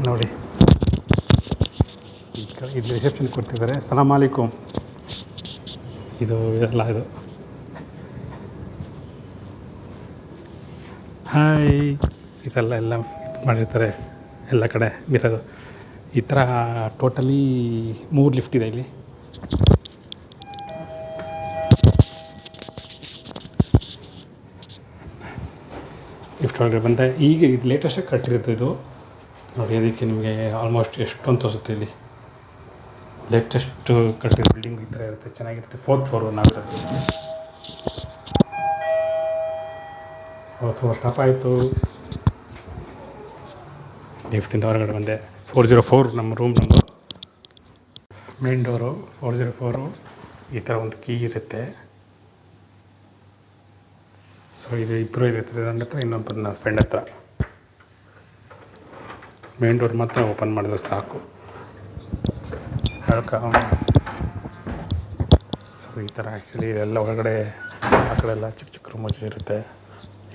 ನೋಡಿ. ಇದು ರಿಸೆಪ್ಷನ್ ಕೊಡ್ತಿದ್ದಾರೆ. ಸಲಾಮ್ ಅಲೈಕುಮ್. ಇದು ಎಲ್ಲ ಇದು ಹಾಯ್ ಇದೆಲ್ಲ ಇದು ಮಾಡಿರ್ತಾರೆ ಎಲ್ಲ ಕಡೆ ಇರೋದು ಈ ಥರ ಟೋಟಲಿ 3 ಲಿಫ್ಟ್ ಇದೆ ಇಲ್ಲಿ. ಲಿಫ್ಟ್ ಒಳಗಡೆ ಬಂದೆ. ಈಗ ಇದು ಲೇಟೆಸ್ಟಾಗಿ ಕಟ್ಟಿರುತ್ತೆ ಇದು ನೋಡಿ. ಅದಕ್ಕೆ ನಿಮಗೆ ಆಲ್ಮೋಸ್ಟ್ ಎಷ್ಟೊಂದು ತೋರಿಸುತ್ತೆ ಇಲ್ಲಿ. ಲೇಟೆಸ್ಟ್ ಕಟ್ಟಿರೋ ಬಿಲ್ಡಿಂಗ್ ಈ ಥರ ಇರುತ್ತೆ, ಚೆನ್ನಾಗಿರುತ್ತೆ. 4th ಫ್ಲೋರ್ ನಾವಿರೋದು. 4th ಫ್ಲೋರ್ ಸ್ಟಾಪ್ ಆಯಿತು. ಲಿಫ್ಟಿಂದ ಹೊರಗಡೆ ಬಂದೆ. 404 ನಮ್ಮ ರೂಮ್ ನಂಬರ್. Main door 404. ಈ ಥರ ಒಂದು ಕೀ ಇರುತ್ತೆ. ಸೊ ಇದು ಇಬ್ಬರು ಇರುತ್ತೆ, ನನ್ನ ಹತ್ರ ಇನ್ನೊಬ್ಬರು ನನ್ನ ಫ್ರೆಂಡ್ ಹತ್ರ. ಮೇನ್ ಡೋರ್ ಮಾತ್ರ ಓಪನ್ ಮಾಡಿದ್ರೆ ಸಾಕು. ಸೊ ಈ ಥರ ಆ್ಯಕ್ಚುಲಿ ಎಲ್ಲ ಒಳಗಡೆ ಆ ಕಡೆ ಎಲ್ಲ ಚಿಕ್ಕ ಚಿಕ್ಕ ರೂಮು ಇರುತ್ತೆ.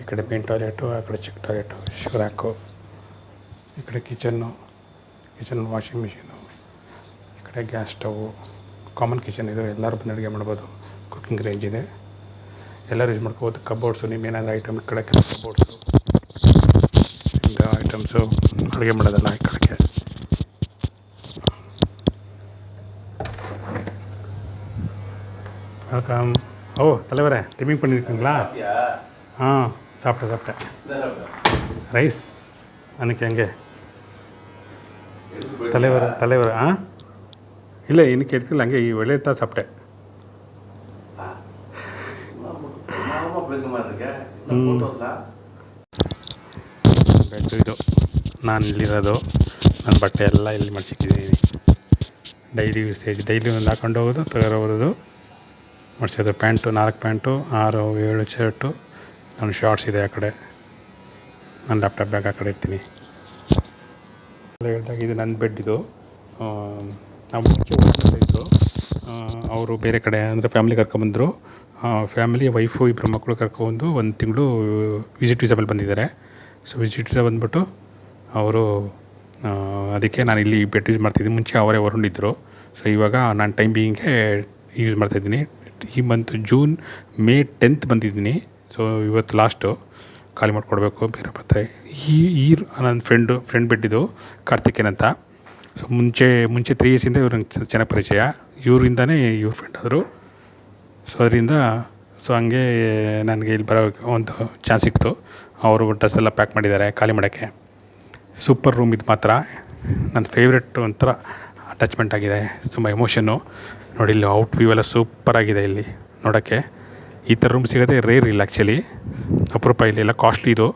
ಈ ಕಡೆ ಮೇನ್ ಟಾಯ್ಲೆಟು, ಆ ಕಡೆ ಚಿಕ್ಕ ಟಾಯ್ಲೆಟು, ಶೂ ರ್ಯಾಕು, ಈ ಕಡೆ ಕಿಚನ್ ವಾಷಿಂಗ್ ಮಿಷಿನು, ಈ ಕಡೆ ಗ್ಯಾಸ್ ಸ್ಟವು, ಕಾಮನ್ ಕಿಚನ್ ಇದು. ಎಲ್ಲರೂ ಬಂದು ಅಡುಗೆ ಮಾಡ್ಬೋದು. ಕುಕ್ಕಿಂಗ್ ರೇಂಜ್ ಇದೆ, ಎಲ್ಲರೂ ಯೂಸ್ ಮಾಡ್ಕೋಬೋದು. ಕಬೋರ್ಡ್ಸು ನಿಮ್ಮೇನಾದರೂ ಐಟಮ್ ಇಟ್ಕೊಳ್ಳೋಕ್ಕೆ ಕಬೋರ್ಡ್ಸು, ಹಿಂಗೆ ಐಟಮ್ಸು ಅಡುಗೆ ಮಾಡೋದೆಲ್ಲ ಇಟ್ಕೊಳ್ಳೋಕ್ಕೆ. வெல்கம். ஓ தலைவரே, டிமிங் பண்ணியிருக்கீங்களா? ஆ சாப்பிட்டேன். ரைஸ் அன்றைக்கி எங்கே தலைவர் ஆ இல்லை இன்னைக்கு எடுத்துக்கல, அங்கே வெளியே தான் சாப்பிட்டேன். ಬೆಡ್ಡು ಇದು. ನಾನು ಇಲ್ಲಿರೋದು, ನನ್ನ ಬಟ್ಟೆ ಎಲ್ಲ ಇಲ್ಲಿ ಮಡ್ಸಿಟ್ಟಿದ್ದೀನಿ. ಡೈಲಿ ಯೂಸೇಜ್, ಡೈಲಿ ಒಂದು ಹಾಕೊಂಡು ಹೋಗೋದು, ತಗೊಬರೋದು, ಮಡ್ಸೋದು. ಪ್ಯಾಂಟು 4 ಪ್ಯಾಂಟು, 6-7 ಶರ್ಟು, ನನ್ನ ಶಾರ್ಟ್ಸ್ ಇದೆ ಆ ಕಡೆ. ನನ್ನ ಲ್ಯಾಪ್ಟಾಪ್ ಬ್ಯಾಗ್ ಆ ಕಡೆ ಇರ್ತೀನಿ. ಹೇಳಿದಾಗ ಇದು ನನ್ನ ಬೆಡ್. ಇದು ನಾವು ಮುಂಚೆ ಇದ್ದು ಅವರು ಬೇರೆ ಕಡೆ ಅಂದರೆ ಫ್ಯಾಮಿಲಿ ಕರ್ಕೊಂಬಂದರು. ಫ್ಯಾಮಿಲಿ ವೈಫು ಇಬ್ಬರು ಮಕ್ಕಳು ಕರ್ಕೊಂಡು 1 ತಿಂಗಳು ವಿಸಿಟ್ ವೀಸಾ ಮೇಲೆ ಬಂದಿದ್ದಾರೆ. ಸೊ ವಿಸಿಟ್ ವೀಸಾ ಬಂದುಬಿಟ್ಟು ಅವರು ಅದಕ್ಕೆ ನಾನು ಇಲ್ಲಿ ಬೆಡ್ ಯೂಸ್ ಮಾಡ್ತಿದ್ದೀನಿ. ಮುಂಚೆ ಅವರೇ ಹೊರಕೊಂಡಿದ್ದರು. ಸೊ ಇವಾಗ ನಾನು ಟೈಮ್ ಬೀಯಿಂಗ್ಗೆ ಯೂಸ್ ಮಾಡ್ತಾಯಿದ್ದೀನಿ. ಈ ಮಂತ್ ಮೇ 10th ಬಂದಿದ್ದೀನಿ. ಸೊ ಇವತ್ತು ಲಾಸ್ಟು ಖಾಲಿ ಮಾಡಿಕೊಡ್ಬೇಕು, ಬೇರೆ ಬರ್ತಾರೆ. ಈ ನನ್ನ ಫ್ರೆಂಡ್ ಬೆಡ್ಡಿದ್ದು ಕಾರ್ತಿಕೇಯನ್ ಅಂತ. ಸೊ ಮುಂಚೆ 3 ಇಯರ್ಸಿಂದ ಇವ್ರಿಗೆ ಚೆನ್ನಾಗಿ ಪರಿಚಯ. ಇವರಿಂದನೇ ಇವ್ರ ಫ್ರೆಂಡ್ ಆದರು. ಸೊ ಅದರಿಂದ ಹಂಗೆ ನನಗೆ ಇಲ್ಲಿ ಬರೋ ಒಂದು ಚಾನ್ಸ್ ಸಿಕ್ತು. ಅವರು ಡ್ರೆಸ್ ಎಲ್ಲ ಪ್ಯಾಕ್ ಮಾಡಿದ್ದಾರೆ ಖಾಲಿ ಮಾಡೋಕ್ಕೆ. ಸೂಪರ್ ರೂಮ್ ಇದು ಮಾತ್ರ ನನ್ನ ಫೇವ್ರೆಟ್. ಒಂಥರ ಅಟ್ಯಾಚ್ಮೆಂಟ್ ಆಗಿದೆ, ತುಂಬ ಎಮೋಷನ್ನು. ನೋಡಿ ಇಲ್ಲಿ ಔಟ್ ವ್ಯೂ ಎಲ್ಲ ಸೂಪರಾಗಿದೆ ಇಲ್ಲಿ ನೋಡೋಕ್ಕೆ. ಈ ಥರ ರೂಮ್ ಸಿಗೋದೇ ರೇರ್ ಇಲ್ಲ ಆ್ಯಕ್ಚುಲಿ, ಅಪರೂಪ. ಇಲ್ಲಿ ಎಲ್ಲ ಕಾಸ್ಟ್ಲಿ ಇದು.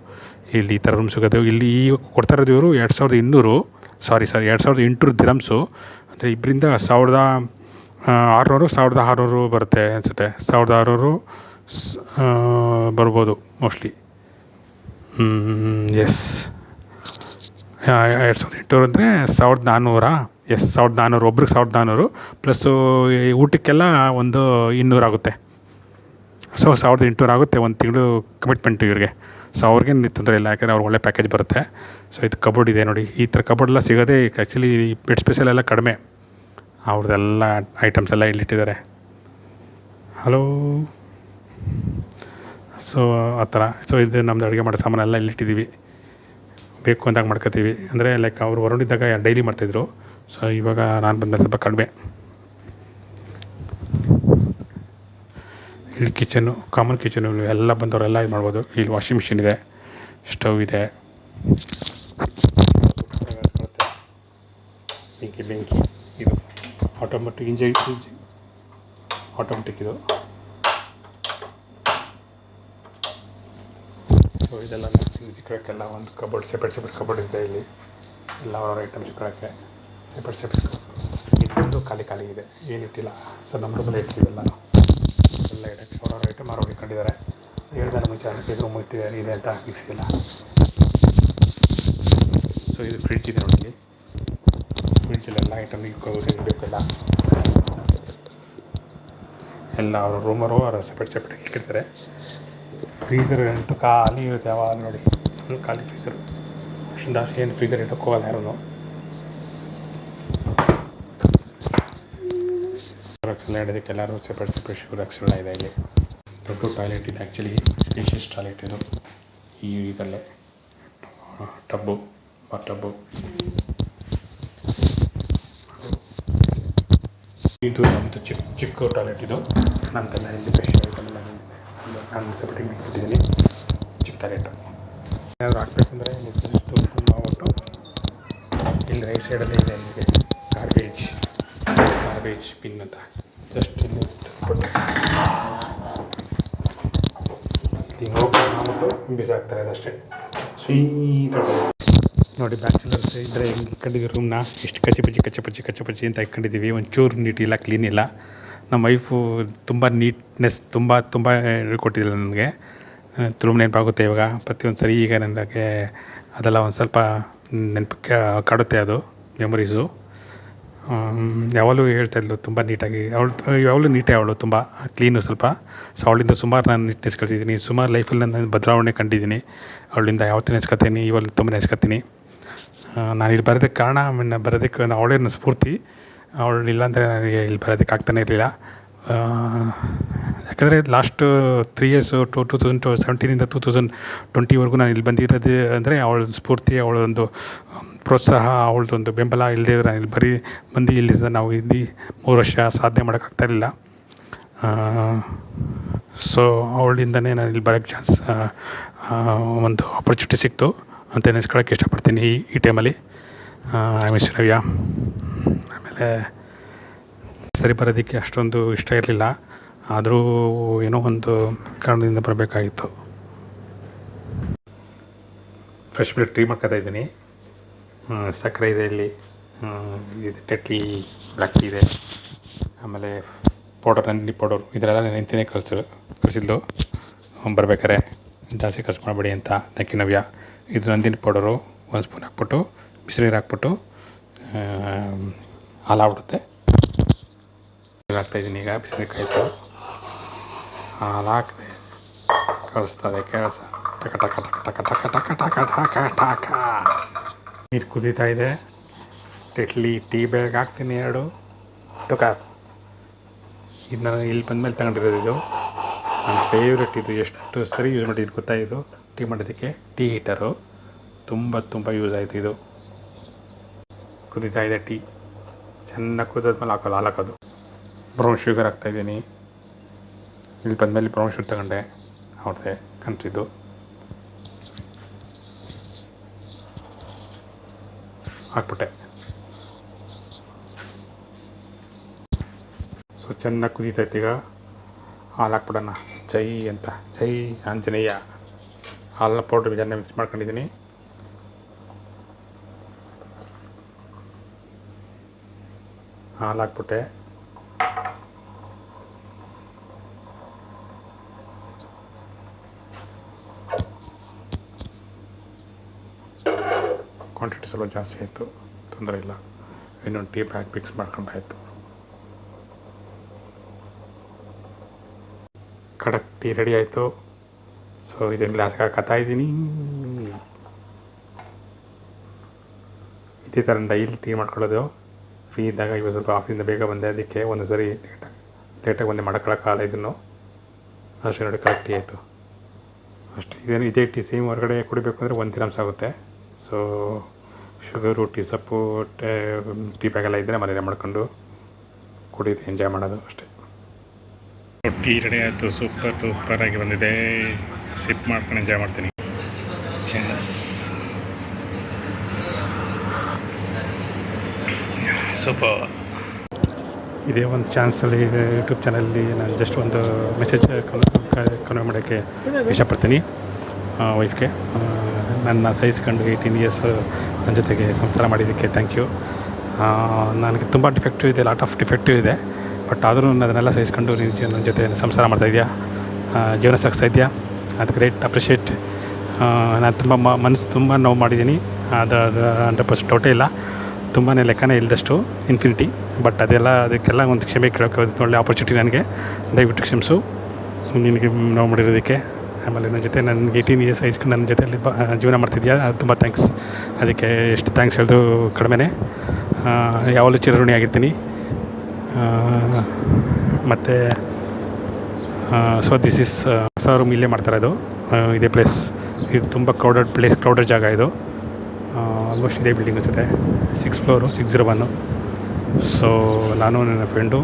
ಇಲ್ಲಿ ಈ ಥರ ರೂಮ್ ಸಿಗೋದು. ಇಲ್ಲಿ ಈಗ ಕೊಡ್ತಾ ಇರೋದು ಇವರು 2,800 ದಿರಮ್ಸು. ಅಂದರೆ ಇಬ್ಬರಿಂದ 1,600 ಬರುತ್ತೆ ಅನಿಸುತ್ತೆ. 1,600 ಬರ್ಬೋದು ಮೋಸ್ಟ್ಲಿ. ಎಸ್ 2,800 ಅಂದರೆ 1,400. ಎಸ್ 1,400, ಒಬ್ರಿಗೆ 1,400 ಪ್ಲಸ್ಸು ಊಟಕ್ಕೆಲ್ಲ ಒಂದು 200 ಆಗುತ್ತೆ. ಸೊ 1,800 ಆಗುತ್ತೆ ಒಂದು ತಿಂಗಳು ಕಮಿಟ್ಮೆಂಟು ಇವ್ರಿಗೆ. ಸೊ ಅವ್ರಿಗೇನು ತೊಂದರೆ ಇಲ್ಲ, ಯಾಕಂದರೆ ಅವ್ರಿಗೆ ಒಳ್ಳೆ ಪ್ಯಾಕೇಜ್ ಬರುತ್ತೆ. ಸೊ ಇದು ಕಬೋರ್ಡ್ ಇದೆ ನೋಡಿ. ಈ ಥರ ಕಬೋರ್ಡೆಲ್ಲ ಸಿಗೋದೇ ಆ್ಯಕ್ಚುಲಿ ಬೆಡ್ ಸ್ಪೇಸಲ್ಲೆಲ್ಲ ಕಡಿಮೆ. ಅವ್ರದ್ದೆಲ್ಲ ಐಟಮ್ಸ್ ಎಲ್ಲ ಇಲ್ಲಿಟ್ಟಿದ್ದಾರೆ. ಹಲೋ. ಸೊ ಆ ಥರ. ಸೊ ಇದು ನಮ್ಮದು ಅಡುಗೆ ಮಾಡೋ ಸಾಮಾನೆಲ್ಲ ಇಲ್ಲಿಟ್ಟಿದ್ದೀವಿ. ಬೇಕು ಅಂದಾಗ ಮಾಡ್ಕೋತೀವಿ. ಅಂದರೆ ಲೈಕ್ ಅವರು ಹೊರಡಿದ್ದಾಗ ಡೈಲಿ ಮಾಡ್ತಾಯಿದ್ರು. ಸೊ ಇವಾಗ ನಾನು ಬಂದ ಸ್ವಲ್ಪ ಕಡಿಮೆ. ಇಲ್ಲಿ ಕಿಚನ್ನು, ಕಾಮನ್ ಕಿಚನು, ಎಲ್ಲ ಬಂದವರೆಲ್ಲ ಇದು ಮಾಡ್ಬೋದು. ಇಲ್ಲಿ ವಾಷಿಂಗ್ ಮಿಷಿನ್ ಇದೆ, ಸ್ಟವ್ ಇದೆ, ಬೆಂಕಿ ಇದು ಆಟೋಮೆಟಿಕ್ ಆಟೋಮೆಟಿಕ್ ಇದು. ಸೊ ಇದೆಲ್ಲ ಥಿಂಗ್ಸ್ ಇಟ್ಕೊಳ್ಳೋಕ್ಕೆಲ್ಲ ಒಂದು ಕಬೋರ್ಡ್, ಸೆಪ್ರೇಟ್ ಕಬೋರ್ಡ್ ಇದೆ ಇಲ್ಲಿ. ಎಲ್ಲ ಅವರ ಐಟಮ್ಸ್ ಇಟ್ಕೊಳ್ಳೋಕ್ಕೆ ಸೆಪ್ರೇಟ್. ಇದೊಂದು ಖಾಲಿ ಇದೆ, ಏನಿಟ್ಟಿಲ್ಲ. ಸೊ ನಮ್ಮ ರೂಮಲ್ಲೇ ಇರ್ತೀವೆಲ್ಲ ಎಲ್ಲ ಇಡಕ್ಕೆ ಅವ್ರವ್ರ ಐಟಮ್ ಅವ್ರು ಇಟ್ಕೊಂಡಿದ್ದಾರೆ. ಹೇಳ್ದಾನೆ ಮುಂಚೆ ಅದಕ್ಕೆ ರೂಮ್ ಇದೆ ಅಂತ ಫಿಕ್ಸ್ ಇಲ್ಲ. ಸೊ ಇದು ಫ್ರಿಡ್ಜ್ ಇದೆ ನೋಡಿ. ಇಲ್ಲಿ ಫ್ರಿಡ್ಜಲ್ಲೆಲ್ಲ ಐಟಮ್ ಇರಬೇಕಲ್ಲ, ಎಲ್ಲ ಅವ್ರ ರೂಮರು ಅವ್ರ ಸೆಪ್ರೇಟ್ ಇಟ್ಟಿರ್ತಾರೆ. ಫ್ರೀಝರ್ ಅಂತೂ ಖಾಲಿ ಇರುತ್ತೆ ಯಾವಾಗ ನೋಡಿ, ಫುಲ್ ಖಾಲಿ ಫ್ರೀಝರು. ಅಷ್ಟು ಜಾಸ್ತಿ ಏನು ಫ್ರೀಝರ್ ಇಟ್ಟಕ್ಕೆ ಹೋಗಲ್ಲ ಯಾರೂ. ರಾಕ್ಸ್ ಎಲ್ಲ ಇಡೋದಕ್ಕೆ ಎಲ್ಲರೂ ಸೆಪ್ರೇಟ್ ಶೂ ರಾಕ್ಸ್ ಎಲ್ಲ ಇದೆ ಇಲ್ಲಿ. ದೊಡ್ಡ ಟಾಯ್ಲೆಟ್ ಇದೆ ಆ್ಯಕ್ಚುಲಿ, ಸ್ಪೇಷಿಯಸ್ ಟಾಯ್ಲೆಟ್ ಇದು. ಈ ಇದರಲ್ಲೇ ಟಬ್ಬು, ಬಾತ್ ಟಬ್ಬು. ಇದು ನಮ್ಮದು ಚಿಕ್ಕ ಟಾಯ್ಲೆಟ್ ಇದು. ನಂದೆಲ್ಲ ಇಲ್ಲಿ ಫ್ರೆಶ್ ಐಟಮೆಲ್ಲ ಬಂದಿದೆ. ನಾನು ಸೆಪ್ರೇಟಾಗಿ ಇಟ್ಬಿಟ್ಟಿದ್ದೀನಿ ಚಿಕ್ಕ ಟಾಯ್ಲೆಟು. ಏನಾದರೂ ಹಾಕ್ಬೇಕಂದ್ರೆ ನೆಕ್ಸ್ಟ್ ಮಾಡ್ಬಿಟ್ಟು ಇಲ್ಲಿ ರೈಟ್ ಸೈಡಲ್ಲಿ ಇದೆ ನಿಮಗೆ ಗಾರ್ಬೇಜ್ ಪಿನ್ ಅಂತ. ಜಸ್ಟ್ ಇಲ್ಲಿ ಹಿಂಗೆ ಓಪನ್ ಮಾಡ್ಬಿಟ್ಟು ಬಿಸಾಕ್ತಾರೆ ಅದಷ್ಟೇ. ಸ್ವೀಟ್ ನೋಡಿ, ಬ್ಯಾಚುಲರ್ಸ್ ಇದ್ದರೆ ಹೆಂಗೆ ಇಟ್ಕೊಂಡಿದ್ದೀವಿ ರೂಮ್ನ, ಎಷ್ಟು ಕಚ್ಚಿ ಅಂತ ಇಟ್ಕೊಂಡಿದ್ದೀವಿ. ಒಂಚೂರು ನೀಟ್ ಇಲ್ಲ, ಕ್ಲೀನ್ ಇಲ್ಲ. ನಮ್ಮ ವೈಫು ತುಂಬ ನೀಟ್ನೆಸ್ ತುಂಬ ಹೇಳ್ಕೊಟ್ಟಿದ್ದಿಲ್ಲ ನನಗೆ. ತುಂಬ ನೆನಪಾಗುತ್ತೆ ಇವಾಗ ಪ್ರತಿಯೊಂದು ಸರಿ. ಈಗ ನನಗೆ ಅದೆಲ್ಲ ಒಂದು ಸ್ವಲ್ಪ ನೆನಪಕ್ಕೆ ಕಾಡುತ್ತೆ, ಅದು ಮೆಮೊರೀಸು. ಯಾವಾಗಲೂ ಹೇಳ್ತಾಯಿದ್ಲು ತುಂಬ ನೀಟಾಗಿ. ಯಾವಾಗಲೂ ನೀಟೇ ಅವಳು, ತುಂಬ ಕ್ಲೀನು ಸ್ವಲ್ಪ. ಸೊ ಅವಳಿಂದ ಸುಮಾರು ನಾನು ನೀಟ್ನೆಸ್ ಕಲ್ತಿದ್ದೀನಿ, ಸುಮಾರು ಲೈಫಲ್ಲಿ ನಾನು ಬದಲಾವಣೆ ಕಂಡಿದ್ದೀನಿ ಅವಳಿಂದ. ಯಾವತ್ತೂ ನೆನೆಸ್ಕೊತೀನಿ, ಇವಾಗ ತುಂಬ ನೆನೆಸ್ಕೊತೀನಿ. ನಾನು ಇಲ್ಲಿ ಬರೋದಕ್ಕೆ ಕಾರಣ, ಬರೋದಕ್ಕೆ ಅವಳೇ ನನ್ನ ಸ್ಫೂರ್ತಿ. ಅವಳು ಇಲ್ಲಾಂದರೆ ನನಗೆ ಇಲ್ಲಿ ಬರೋದಕ್ಕೆ ಆಗ್ತಾನೆ ಇರಲಿಲ್ಲ. ಯಾಕಂದರೆ ಲಾಸ್ಟ್ 3 years 2017 2020ವರೆಗೂ ನಾನು ಇಲ್ಲಿ ಬಂದಿರೋದು ಅಂದರೆ ಅವಳ ಸ್ಫೂರ್ತಿ, ಅವಳೊಂದು ಪ್ರೋತ್ಸಾಹ, ಅವಳದೊಂದು ಬೆಂಬಲ ಇಲ್ಲದೇ ಇದ್ರೆ ನಾನು ಇಲ್ಲಿ ಬಂದು ಇಲ್ಲಿಂದ ನಾವು ಇಲ್ಲಿ 3 ವರ್ಷ ಸಾಧನೆ ಮಾಡೋಕ್ಕಾಗ್ತಾಯಿರಲಿಲ್ಲ. ಸೊ ಅವಳಿಂದನೇ ನಾನು ಇಲ್ಲಿ ಬರೋಕ್ಕೆ ಚಾನ್ಸ್, ಒಂದು ಆಪರ್ಚುನಿಟಿ ಸಿಕ್ತು ಅಂತ ನೆನೆಸ್ಕೊಳ್ಳೋಕ್ಕೆ ಇಷ್ಟಪಡ್ತೀನಿ ಈ ಟೈಮಲ್ಲಿ. I miss Navya. ಆಮೇಲೆ ಸರಿ ಬರೋದಕ್ಕೆ ಅಷ್ಟೊಂದು ಇಷ್ಟ ಇರಲಿಲ್ಲ, ಆದರೂ ಏನೋ ಒಂದು ಕಾರಣದಿಂದ ಬರಬೇಕಾಗಿತ್ತು. ಫ್ರೆಶ್ ಮಿಲ್ಕ್ ಟೀ ಮಾಡ್ಕೊತಾ ಇದ್ದೀನಿ. ಸಕ್ಕರೆ ಇದೆ ಇಲ್ಲಿ, ಇದು ಟೆಟ್ಲಿ ಬ್ಲ್ಯಾಕ್ ಟೀ ಇದೆ. ಆಮೇಲೆ ನಂದಿನಿ ಪೌಡರ್ ಇದರೆಲ್ಲ ನಾನು ನಿಂತೇ ಕಳಿಸಿದ್ದು ಬರಬೇಕಾರೆ. ಜಾಸ್ತಿ ಖರ್ಚು ಮಾಡಬೇಡಿ ಅಂತ. ಥ್ಯಾಂಕ್ ಯು ನವ್ಯ. ಇದು ನಂದಿನಿ ಪೌಡರು 1 ಸ್ಪೂನ್ ಹಾಕ್ಬಿಟ್ಟು ಬಿಸಿನೀರು ಹಾಕ್ಬಿಟ್ಟು ಹಾಲಾಗ್ಬಿಡುತ್ತೆ. ಹಾಕ್ತಾಯಿದ್ದೀನಿ ಈಗ. ಬಿಸಿನೀರು ಕಾಯ್ತು, ಹಾಲು ಹಾಕಿದೆ, ಕಳಿಸ್ತದೆ ಕೆಲಸ. ಟಕ ಟಕ ಟಕ ಟಕ ಟಕ ಟಕ ಟಕ ಟಕ. ನೀರು ಕುದೀತಾ ಇದೆ. ಟೆಟ್ಲಿ ಟೀ ಬ್ಯಾಗ್ ಹಾಕ್ತೀನಿ 2 ತುಕ. ಇದು ನಾನು ಇಲ್ಲಿ ಬಂದಮೇಲೆ ತಗೊಂಡಿರೋದು. ಇದು ನನ್ನ ಫೇವ್ರೆಟ್. ಇದು ಎಷ್ಟು ಸರಿ ಯೂಸ್ ಮಾಡಿದ್ದು ಗೊತ್ತಾ? ಇದು ಟೀ ಮಾಡೋದಕ್ಕೆ ಟೀ ಹೀಟರು ತುಂಬ ಯೂಸ್ ಆಯಿತು. ಇದು ಕುದೀತಾ ಇದೆ ಟೀ. ಚೆನ್ನಾಗಿ ಕುದಿದ್ಮೇಲೆ ಹಾಲು ಹಾಕೋದು. ಬ್ರೌನ್ ಶುಗರ್ ಹಾಕ್ತಾಯಿದ್ದೀನಿ. ಇಲ್ಲಿ ಬಂದಮೇಲೆ ಬ್ರೌನ್ ಶುಗರ್ ತಗೊಂಡೆ, ಅವ್ರದ್ದೇ ಕಂಟ್ರಿದು. ಹಾಕ್ಬಿಟ್ಟೆ. ಸೊ ಚೆನ್ನಾಗಿ ಕುದೀತೈತೆ. ಈಗ ಹಾಲು ಹಾಕ್ಬಿಡೋಣ. ಜೈ ಅಂತ, ಜೈ ಆಂಜನೇಯ. ಹಾಲನ್ನ ಪೌಡ್ರ್ ಚೆನ್ನಾಗಿ ಮಿಕ್ಸ್ ಮಾಡ್ಕೊಂಡಿದ್ದೀನಿ. ಹಾಲು ಹಾಕ್ಬಿಟ್ಟೆ. ಕ್ವಾಂಟಿಟಿ ಸ್ವಲ್ಪ ಜಾಸ್ತಿ ಆಯಿತು, ತೊಂದರೆ ಇಲ್ಲ. ಇನ್ನೊಂದು ಟೀ ಬ್ಯಾಗ್ ಮಿಕ್ಸ್ ಮಾಡ್ಕೊಂಡಾಯಿತು. ಖಡಕ್ ಟೀ ರೆಡಿ ಆಯಿತು. ಸೊ ಇದನ್ನು ಗ್ಲಾಸ್ಗೆ ಹಾಕತ್ತಾ ಇದ್ದೀನಿ. ಇದೇ ಥರ ಡೈಲಿ ಟೀ ಮಾಡ್ಕೊಳ್ಳೋದು. ಫ್ರೀ ಇದ್ದಾಗ ಇವಾಗ ಸ್ವಲ್ಪ ಆಫೀಸಿಂದ ಬೇಗ ಬಂದೆ, ಅದಕ್ಕೆ ಒಂದು ಸರಿ ಲೇಟಾಗಿ ಬಂದೆ, ಮಾಡ್ಕೊಳ್ಳೋಕ್ಕಾಗಲ್ಲ ಇದನ್ನು. ಅಷ್ಟೇ ನೋಡಿ, ಕರೆಕ್ಟ್ ಟೀ ಆಯಿತು ಅಷ್ಟೇ. ಇದೇ ಟೀ ಸೇಮ್ ಹೊರಗಡೆ ಕುಡಿಬೇಕು ಅಂದರೆ 1 ದಿನ ಆಗುತ್ತೆ. ಸೊ ಶುಗರು, ಟೀ ಸೊಪ್ಪು, ಟೀ ಬ್ಯಾಗೆಲ್ಲ ಇದ್ದರೆ ಮನೇಲೆ ಮಾಡ್ಕೊಂಡು ಕುಡಿದು ಎಂಜಾಯ್ ಮಾಡೋದು ಅಷ್ಟೇ. ಟೀ ರೆಡಿ ಆಯಿತು. ಸೂಪರಾಗಿ ಬಂದಿದೆ. ಸಿಪ್ ಮಾಡ್ಕೊಂಡು ಎಂಜಾಯ್ ಮಾಡ್ತೀನಿ. Chess super. ಇದೇ ಒಂದು ಚಾನ್ಸಲ್ಲಿ ಯೂಟ್ಯೂಬ್ ಚಾನಲಲ್ಲಿ ನಾನು ಜಸ್ಟ್ ಒಂದು ಮೆಸೇಜ್ ಕನ್ವೆ ಮಾಡೋಕ್ಕೆ ಇಷ್ಟಪಡ್ತೀನಿ ವೈಫ್ಗೆ. ನನ್ನ ಸಹಿಸ್ಕೊಂಡು 18 years ನನ್ನ ಜೊತೆಗೆ ಸಂಸಾರ ಮಾಡಿದ್ದಕ್ಕೆ ಥ್ಯಾಂಕ್ ಯು. ನನಗೆ ತುಂಬ ಡಿಫೆಕ್ಟಿವ್ ಇದೆ, ಲಾಟ್ ಆಫ್ ಡಿಫೆಕ್ಟಿವ್ ಇದೆ. ಬಟ್ ಆದರೂ ಅದನ್ನೆಲ್ಲ ಸಹಿಸ್ಕೊಂಡು ನನ್ನ ಜೊತೆ ಸಂಸಾರ ಮಾಡ್ತಾಯಿದ್ಯಾ, ಜೀವನ ಸಾಗಿಸ್ತಾಯಿದ್ಯಾ, ಅದು ಗ್ರೇಟ್, ಅಪ್ರಿಷಿಯೇಟ್. ನಾನು ತುಂಬ ಮನಸ್ಸು ತುಂಬ ನೋವು ಮಾಡಿದ್ದೀನಿ, ಅದು 100% ಡೌಟೇ ಇಲ್ಲ. ತುಂಬಾ ಲೆಕ್ಕನೇ ಇಲ್ಲದಷ್ಟು ಇನ್ಫಿನಿಟಿ. ಬಟ್ ಅದಕ್ಕೆಲ್ಲ ಒಂದು ಕ್ಷಮೆ ಕೇಳೋಕ್ಕೆ ಒಳ್ಳೆ ಆಪರ್ಚುನಿಟಿ ನನಗೆ. ದಯವಿಟ್ಟು ಕ್ಷಮಿಸು ನಿನಗೆ ನೋವು ಮಾಡಿರೋದಕ್ಕೆ. ಆಮೇಲೆ ನನ್ನ ಜೊತೆ ನನಗೆ 18 years ಸಹಿಸ್ಕೊಂಡು ನನ್ನ ಜೊತೆಯಲ್ಲಿ ಜೀವನ ಮಾಡ್ತಿದ್ಯಾ, ತುಂಬ ಥ್ಯಾಂಕ್ಸ್. ಅದಕ್ಕೆ ಎಷ್ಟು ಥ್ಯಾಂಕ್ಸ್ ಹೇಳೋದು ಕಡಿಮೆನೇ. ಯಾವಾಗಲೂ ಚಿರಋಣಿ ಆಗಿರ್ತೀನಿ. ಮತ್ತು ಸೊ ದಿಸ್ ಇಸ್ ಹೊಸ ರೂಮ್ ಇಲ್ಲೇ ಮಾಡ್ತಾಯಿರೋದು. ಇದೇ ಪ್ಲೇಸ್, ಇದು ತುಂಬ ಕ್ರೌಡೆಡ್ ಜಾಗ ಇದು. ಆಲ್ಮೋಸ್ಟ್ ಇದೇ ಬಿಲ್ಡಿಂಗ್ ಅನಿಸುತ್ತೆ, 6th ಫ್ಲೋರು 601. ಸೊ ನಾನು ನನ್ನ ಫ್ರೆಂಡು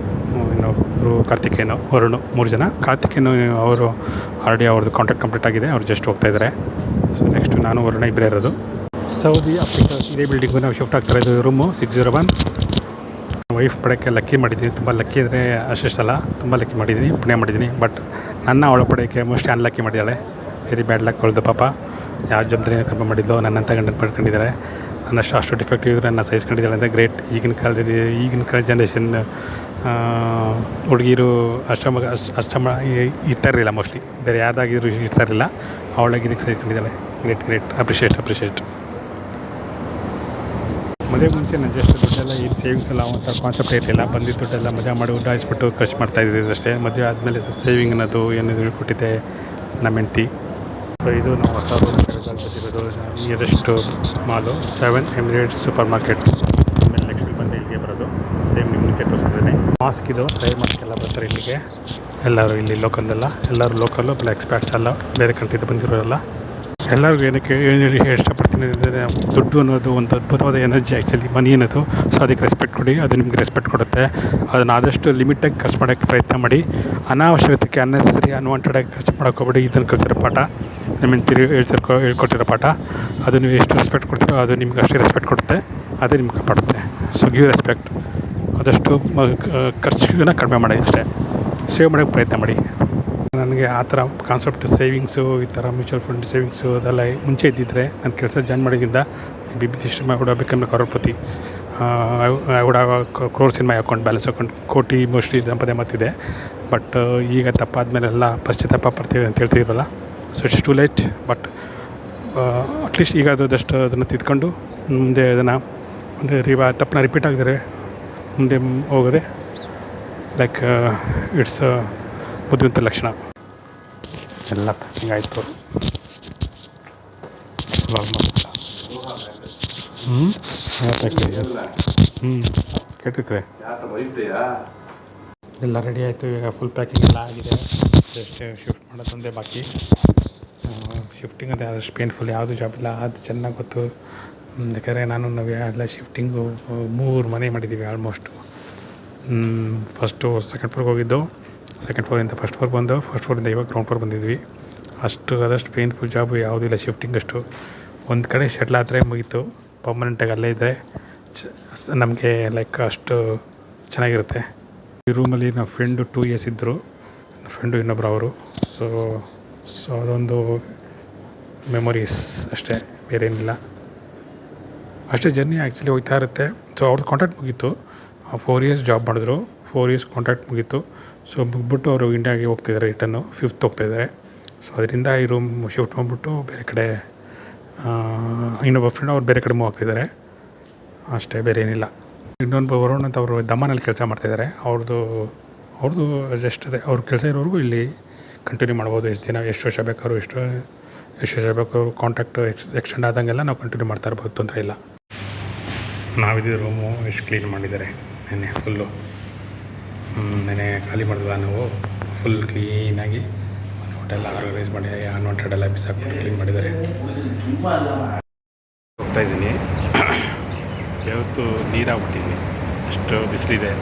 ಇನ್ನೊಬ್ಬರು ಕಾರ್ತಿಕೇಯನು, ವರುಣು, 3 ಜನ. ಕಾರ್ತಿಕೇಯನು ಅವರು ಆಲ್ರೆಡಿ ಅವ್ರದ್ದು ಕಾಂಟ್ರಾಕ್ಟ್ ಕಂಪ್ಲೀಟ್ ಆಗಿದೆ, ಅವ್ರು ಜಸ್ಟ್ ಹೋಗ್ತಾಯಿದ್ದಾರೆ. ಸೊ ನೆಕ್ಸ್ಟು ನಾನು ವರುಣ ಇಬ್ಬರೇ ಇರೋದು. ಸೌದಿ ಅಫ್ರಿಕಾ ಇದೇ ಬಿಲ್ಡಿಂಗು ನಾವು ಶಿಫ್ಟ್ ಆಗ್ತಾ ಇರೋದು. ರೂಮು 601. ವೈಫ್ ಪಡೆಯೋಕ್ಕೆ ಲಕ್ಕಿ ಮಾಡಿದ್ದೀನಿ, ತುಂಬ ಲಕ್ಕಿ ಅಂದರೆ ಅಷ್ಟಿಷ್ಟಲ್ಲ, ತುಂಬ ಲಕ್ಕಿ ಮಾಡಿದ್ದೀನಿ, ಪುಣ್ಯ ಮಾಡಿದ್ದೀನಿ. ಬಟ್ ನನ್ನ ಅವಳ ಪಡೆಯೋಕ್ಕೆ ಮೋಸ್ಟ್ಲಿ ಅನ್ಲಕ್ಕಿ ಮಾಡಿದ್ದಾಳೆ. ವೆರಿ ಬ್ಯಾಡ್ ಲಕ್ ಅವಳದು ಪಾಪ. ಯಾವ ಜವಾಬ್ದಾರಿನ ಕಡಿಮೆ ಮಾಡಿದ್ದು ನನ್ನಂತ ಗಂಡನ ಪಡ್ಕೊಂಡಿದ್ದಾರೆ. ನನ್ನಷ್ಟು ಅಷ್ಟು ಡಿಫೆಕ್ಟಿವ್ ಇದ್ದರೆ ನನ್ನ ಸಹಿಸ್ಕೊಂಡಿದ್ದಾಳೆ ಅಂದರೆ ಗ್ರೇಟ್. ಈಗಿನ ಕಾಲದಲ್ಲಿ ಈಗಿನ ಜನ್ರೇಷನ್ ಹುಡುಗಿರು ಅಷ್ಟಮ ಇರ್ತಾಯಿರಲಿಲ್ಲ, ಮೋಸ್ಟ್ಲಿ ಬೇರೆ ಯಾವುದಾಗಿದ್ರು ಇರ್ತಾಯಿರಲಿಲ್ಲ. ಅವಳಾಗಿ ಇದಕ್ಕೆ ಸಹಿಸ್ಕೊಂಡಿದ್ದಾಳೆ. Great appreciate. ಮದುವೆ ಮುಂಚೆ ನನ್ನ ಜಸ್ಟ್ ದುಡ್ಡೆಲ್ಲ ಏನು ಸೇವಿಂಗ್ಸ್ ಎಲ್ಲ ಅಂತ ಕಾನ್ಸೆಪ್ಟ್ ಇರಲಿಲ್ಲ. ಬಂದಿದ್ದ ದುಡ್ಡೆಲ್ಲ ಮದುವೆ ಮಾಡಿ ಉಡಾಯಿಸ್ಬಿಟ್ಟು ಖರ್ಚು ಮಾಡ್ತಾಯಿದ್ದೀವಿ ಅಷ್ಟೇ. ಮದುವೆ ಆದಮೇಲೆ ಸೇವಿಂಗ್ ಅನ್ನೋದು ಏನಾದರೂ ಹೇಳ್ಕೊಟ್ಟಿದ್ದೆ ನಮ್ಮ ಹೆಂಡ್ತಿ. ಸೊ ಇದು ನಾವು ಹೊಸ ಬಂದಿರೋದು ನಿಯರೆಸ್ಟ್ ಮಾಲು 7 ಎಮಿರೇಟ್ಸ್ ಸೂಪರ್ ಮಾರ್ಕೆಟ್. ಆಮೇಲೆ ನೆಕ್ಸ್ಟ್ ಬಂದು ಇಲ್ಲಿಗೆ ಬರೋದು. ಸೇಮ್ ನಿಮ್ಮ ಮುಂಚೆ ತೋರಿಸಿದ್ದೇನೆ. ಮಾಸ್ಕ್ ಇದು ಟ್ರೈ ಮಾಡೋಕ್ಕೆಲ್ಲ ಬರ್ತಾರೆ ಇಲ್ಲಿಗೆ. ಎಲ್ಲರೂ ಇಲ್ಲಿ ಲೋಕಲ್ದೆಲ್ಲ, ಎಲ್ಲರೂ ಲೋಕಲ್ಲು, ಪ್ಲಸ್ ಎಕ್ಸ್ಪರ್ಟ್ಸ್ ಎಲ್ಲ ಬೇರೆ ಕಂಟ್ರಿದು ಬಂದಿರೋಲ್ಲ. ಎಲ್ಲರಿಗೂ ಏನಕ್ಕೆ ಇಷ್ಟಪಡ್ತೀನಿ ಅಂದರೆ, ದುಡ್ಡು ಅನ್ನೋದು ಒಂದು ಅದ್ಭುತವಾದ ಎನರ್ಜಿ ಆ್ಯಕ್ಚುಲಿ, ಮನಿ ಅನ್ನೋದು. ಸೊ ಅದಕ್ಕೆ ರೆಸ್ಪೆಕ್ಟ್ ಕೊಡಿ, ಅದು ನಿಮ್ಗೆ ರೆಸ್ಪೆಕ್ಟ್ ಕೊಡುತ್ತೆ. ಅದನ್ನು ಆದಷ್ಟು ಲಿಮಿಟಾಗಿ ಖರ್ಚು ಮಾಡೋಕ್ಕೆ ಪ್ರಯತ್ನ ಮಾಡಿ. ಅನಾವಶ್ಯಕತೆಗೆ ಅನ್ನೆಸರಿ ಅನ್ವಾಂಟೆಡಾಗಿ ಖರ್ಚು ಮಾಡೋಕ್ಕೋಗ್ಬೇಡಿ. ಇದನ್ನು ಕಲ್ತಿರೋ ಪಾಠ, ನಿಮ್ಮ ಹೇಳ್ಕೊಟ್ಟಿರೋ ಪಾಠ. ಅದು ನೀವು ಎಷ್ಟು ರೆಸ್ಪೆಕ್ಟ್ ಕೊಡ್ತೀರೋ ಅದು ನಿಮ್ಗೆ ಅಷ್ಟೇ ರೆಸ್ಪೆಕ್ಟ್ ಕೊಡುತ್ತೆ, ಅದೇ ನಿಮ್ಗೆ ಕಾಪಾಡುತ್ತೆ. So give respect. ಆದಷ್ಟು ಖರ್ಚನ್ನ ಕಡಿಮೆ ಮಾಡಿ, ಅಷ್ಟೇ ಸೇವ್ ಮಾಡೋಕ್ಕೆ ಪ್ರಯತ್ನ ಮಾಡಿ. ನನಗೆ ಆ ಥರ ಕಾನ್ಸೆಪ್ಟ್ ಸೇವಿಂಗ್ಸು, ಈ ಥರ ಮ್ಯೂಚುವಲ್ ಫಂಡ್ ಸೇವಿಂಗ್ಸು ಅದೆಲ್ಲ ಮುಂಚೆ ಇದ್ದಿದ್ದರೆ ನನ್ನ ಕೆಲಸ ಜಾಯ್ನ್ ಮಾಡಿದಿಂದ BB system I would have become crorepati. I would have crores in my account, balance account, ಕೋಟಿ ಮೋಸ್ಟ್ಲಿ ಸಂಪಾದನೆ ಮಾಡ್ತಿದೆ. ಬಟ್ ಈಗ ತಪ್ಪಾದಮೇಲೆಲ್ಲ ಪಶ್ಚಾತ್ತಾಪ ಪಡ್ತೀವಿ ಅಂತ ಹೇಳ್ತಿದ್ದೀವಲ್ಲ. So it's too late. But at least ಈಗ ಅದು ಜಸ್ಟ್ ಅದನ್ನು ತಿದ್ಕೊಂಡು ಮುಂದೆ ಅದನ್ನು ಒಂದು ತಪ್ಪನ್ನ ರಿಪೀಟ್ ಆಗಿದ್ರೆ ಮುಂದೆ ಹೋಗೋದೆ ಲೈಕ್ ಇಟ್ಸ್ ಬುದ್ಧಿವಂತ ಲಕ್ಷಣ. ಎಲ್ಲ ಪ್ಯಾಕಿಂಗ್ ಆಯಿತು. ಕೇಳ್ತಿಕ್ರೆ ಎಲ್ಲ ರೆಡಿ ಆಯಿತು. ಈಗ ಫುಲ್ ಪ್ಯಾಕಿಂಗ್ ಎಲ್ಲ ಆಗಿದೆ. ಜಸ್ಟ್ ಶಿಫ್ಟ್ ಮಾಡೋದೊಂದೇ ಬಾಕಿ. ಶಿಫ್ಟಿಂಗ್ ಅಂದರೆ ಆದಷ್ಟು ಪೇನ್ಫುಲ್ ಯಾವುದು ಜಾಬ್ ಇಲ್ಲ, ಅದು ಚೆನ್ನಾಗಿ ಗೊತ್ತು. ಯಾಕಂದರೆ ನಾವು ಎಲ್ಲ ಶಿಫ್ಟಿಂಗು 3 ಮನೆ ಮಾಡಿದ್ದೀವಿ ಆಲ್ಮೋಸ್ಟು. ಫಸ್ಟು ಸೆಕೆಂಡ್ ಫ್ಲೋರ್ಗೆ ಹೋಗಿದ್ದು, ಸೆಕೆಂಡ್ ಫ್ಲೋರಿಂದ ಫಸ್ಟ್ ಫ್ಲೋರ್ ಬಂದು, ಫಸ್ಟ್ ಫ್ಲೋರಿಂದ ಇವಾಗ ಗ್ರೌಂಡ್ ಫ್ಲೋರ್ ಬಂದಿದ್ವಿ. ಆದಷ್ಟು ಪೇನ್ಫುಲ್ ಜಾಬು ಯಾವುದೂ ಇಲ್ಲ ಶಿಫ್ಟಿಂಗ್. ಅಷ್ಟು ಒಂದು ಕಡೆ ಸೆಟ್ಲ್ ಆದರೆ ಮುಗೀತು, ಪರ್ಮನೆಂಟಾಗಿ ಅಲ್ಲೇ ಇದ್ದರೆ ನಮಗೆ ಲೈಕ್ ಅಷ್ಟು ಚೆನ್ನಾಗಿರುತ್ತೆ. ಈ ರೂಮಲ್ಲಿ ನಮ್ಮ ಫ್ರೆಂಡು 2 years ಇದ್ದರು, ನನ್ನ ಫ್ರೆಂಡು ಇನ್ನೊಬ್ಬರು ಅವರು. ಸೊ ಅದೊಂದು ಮೆಮೊರೀಸ್ ಅಷ್ಟೇ, ಬೇರೆ ಏನಿಲ್ಲ. ಅಷ್ಟೇ ಜರ್ನಿ ಆ್ಯಕ್ಚುಲಿ ಹೋಗ್ತಾ ಇರುತ್ತೆ. ಸೊ ಅವ್ರದ್ದು ಕಾಂಟ್ರಾಕ್ಟ್ ಮುಗೀತು, 4 years ಜಾಬ್ ಮಾಡಿದ್ರು, 4 years ಕಾಂಟ್ರಾಕ್ಟ್ ಮುಗೀತು. ಸೊ ಮುಗ್ಬಿಟ್ಟು ಅವರು ಇಂಡಿಯಾಗೆ ಹೋಗ್ತಿದ್ದಾರೆ, ರಿಟರ್ನು 5th ಹೋಗ್ತಾಯಿದ್ದಾರೆ. ಸೊ ಅದರಿಂದ ಈ ರೂಮ್ ಶಿಫ್ಟ್ ಮಾಡಿಬಿಟ್ಟು ಬೇರೆ ಕಡೆ ಇನ್ನೊಬ್ಬ ಫ್ರೆಂಡ್ ಅವ್ರು ಬೇರೆ ಕಡೆ ಮೂವ್ ಆಗ್ತಿದ್ದಾರೆ ಅಷ್ಟೇ, ಬೇರೆ ಏನಿಲ್ಲ. ಇನ್ನೊಂದು ವರುಣ್ ಅಂತ ಅವರು ದಮ್ಮನಲ್ಲಿ ಕೆಲಸ ಮಾಡ್ತಾಯಿದ್ದಾರೆ. ಅವ್ರದ್ದು ಜಸ್ಟ್ ಅದೇ ಅವ್ರ ಕೆಲಸ ಇರೋವರೆಗೂ ಇಲ್ಲಿ ಕಂಟಿನ್ಯೂ ಮಾಡ್ಬೋದು. ಎಷ್ಟು ವರ್ಷ ಬೇಕಾದ್ರು ಎಷ್ಟು ವರ್ಷ ಬೇಕಾದ್ರು ಕಾಂಟ್ರಾಕ್ಟ್ ಎಕ್ಸ್ಟೆಂಡ್ ಆದಂಗೆಲ್ಲ ನಾವು ಕಂಟಿನ್ಯೂ ಮಾಡ್ತಾ ಇರ್ಬೋದು, ತೊಂದರೆ ಇಲ್ಲ. ನಾವಿದ್ದ ರೂಮು ಎಷ್ಟು ಕ್ಲೀನ್ ಮಾಡಿದ್ದಾರೆ ನೆನ್ನೆ ಫುಲ್ಲು. ನೆನೆ ಖಾಲಿ ಮಾಡಿದ್ವ ನಾವು, ಫುಲ್ ಕ್ಲೀನಾಗಿ ಒಂದು ಹೋಟೆಲ್ ಆರ್ಗನೈಸ್ ಮಾಡಿ ಅನ್ವಾಂಟೆಡ್ ಎಲ್ಲ ಬಿಸಾಕ್ಬಿಟ್ಟು ಕ್ಲೀನ್ ಮಾಡಿದ್ದಾರೆ. ಹೋಗ್ತಾಯಿದ್ದೀನಿ, ಯಾವತ್ತು ನೀರಾಗ್ಬಿಟ್ಟಿದ್ದೀನಿ, ಅಷ್ಟು ಬಿಸಿಲಿದೆ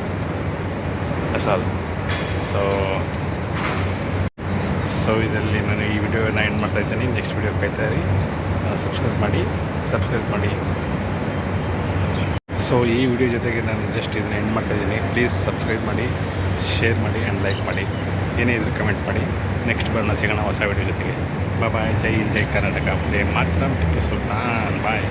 ಸಾಲ್. ಸೊ ಇದರಲ್ಲಿ ನಾನು ಈ ವಿಡಿಯೋನ ಎಂಡ್ ಮಾಡ್ತಾಯಿದ್ದೀನಿ. ನೆಕ್ಸ್ಟ್ ವಿಡಿಯೋ ಕಾಯ್ತಾಯಿರಿ, ಸಬ್ಸ್ಕ್ರೈಬ್ ಮಾಡಿ. ಸೊ ಈ ವಿಡಿಯೋ ಜೊತೆಗೆ ನಾನು ಜಸ್ಟ್ ಇದನ್ನು ಎಂಡ್ ಮಾಡ್ತಾಯಿದ್ದೀನಿ. ಪ್ಲೀಸ್ ಸಬ್ಸ್ಕ್ರೈಬ್ ಮಾಡಿ, ಶೇರ್ ಮಾಡಿ ಆ್ಯಂಡ್ ಲೈಕ್ ಮಾಡಿ. ಏನೇ ಇದ್ರೂ ಕಮೆಂಟ್ ಮಾಡಿ. ನೆಕ್ಸ್ಟ್ ಬರೋಣ, ಸಿಗೋಣ ಹೊಸ ವಿಡಿಯೋ ಜೊತೆಗೆ. ಬಾಯ್. ಜೈ ಹಿಂದ್, ಜೈ ಕರ್ನಾಟಕ. ಮಾತ್ರ ಟಿಪ್ಪು ಸುಲ್ತಾನ್. ಬಾಯ್.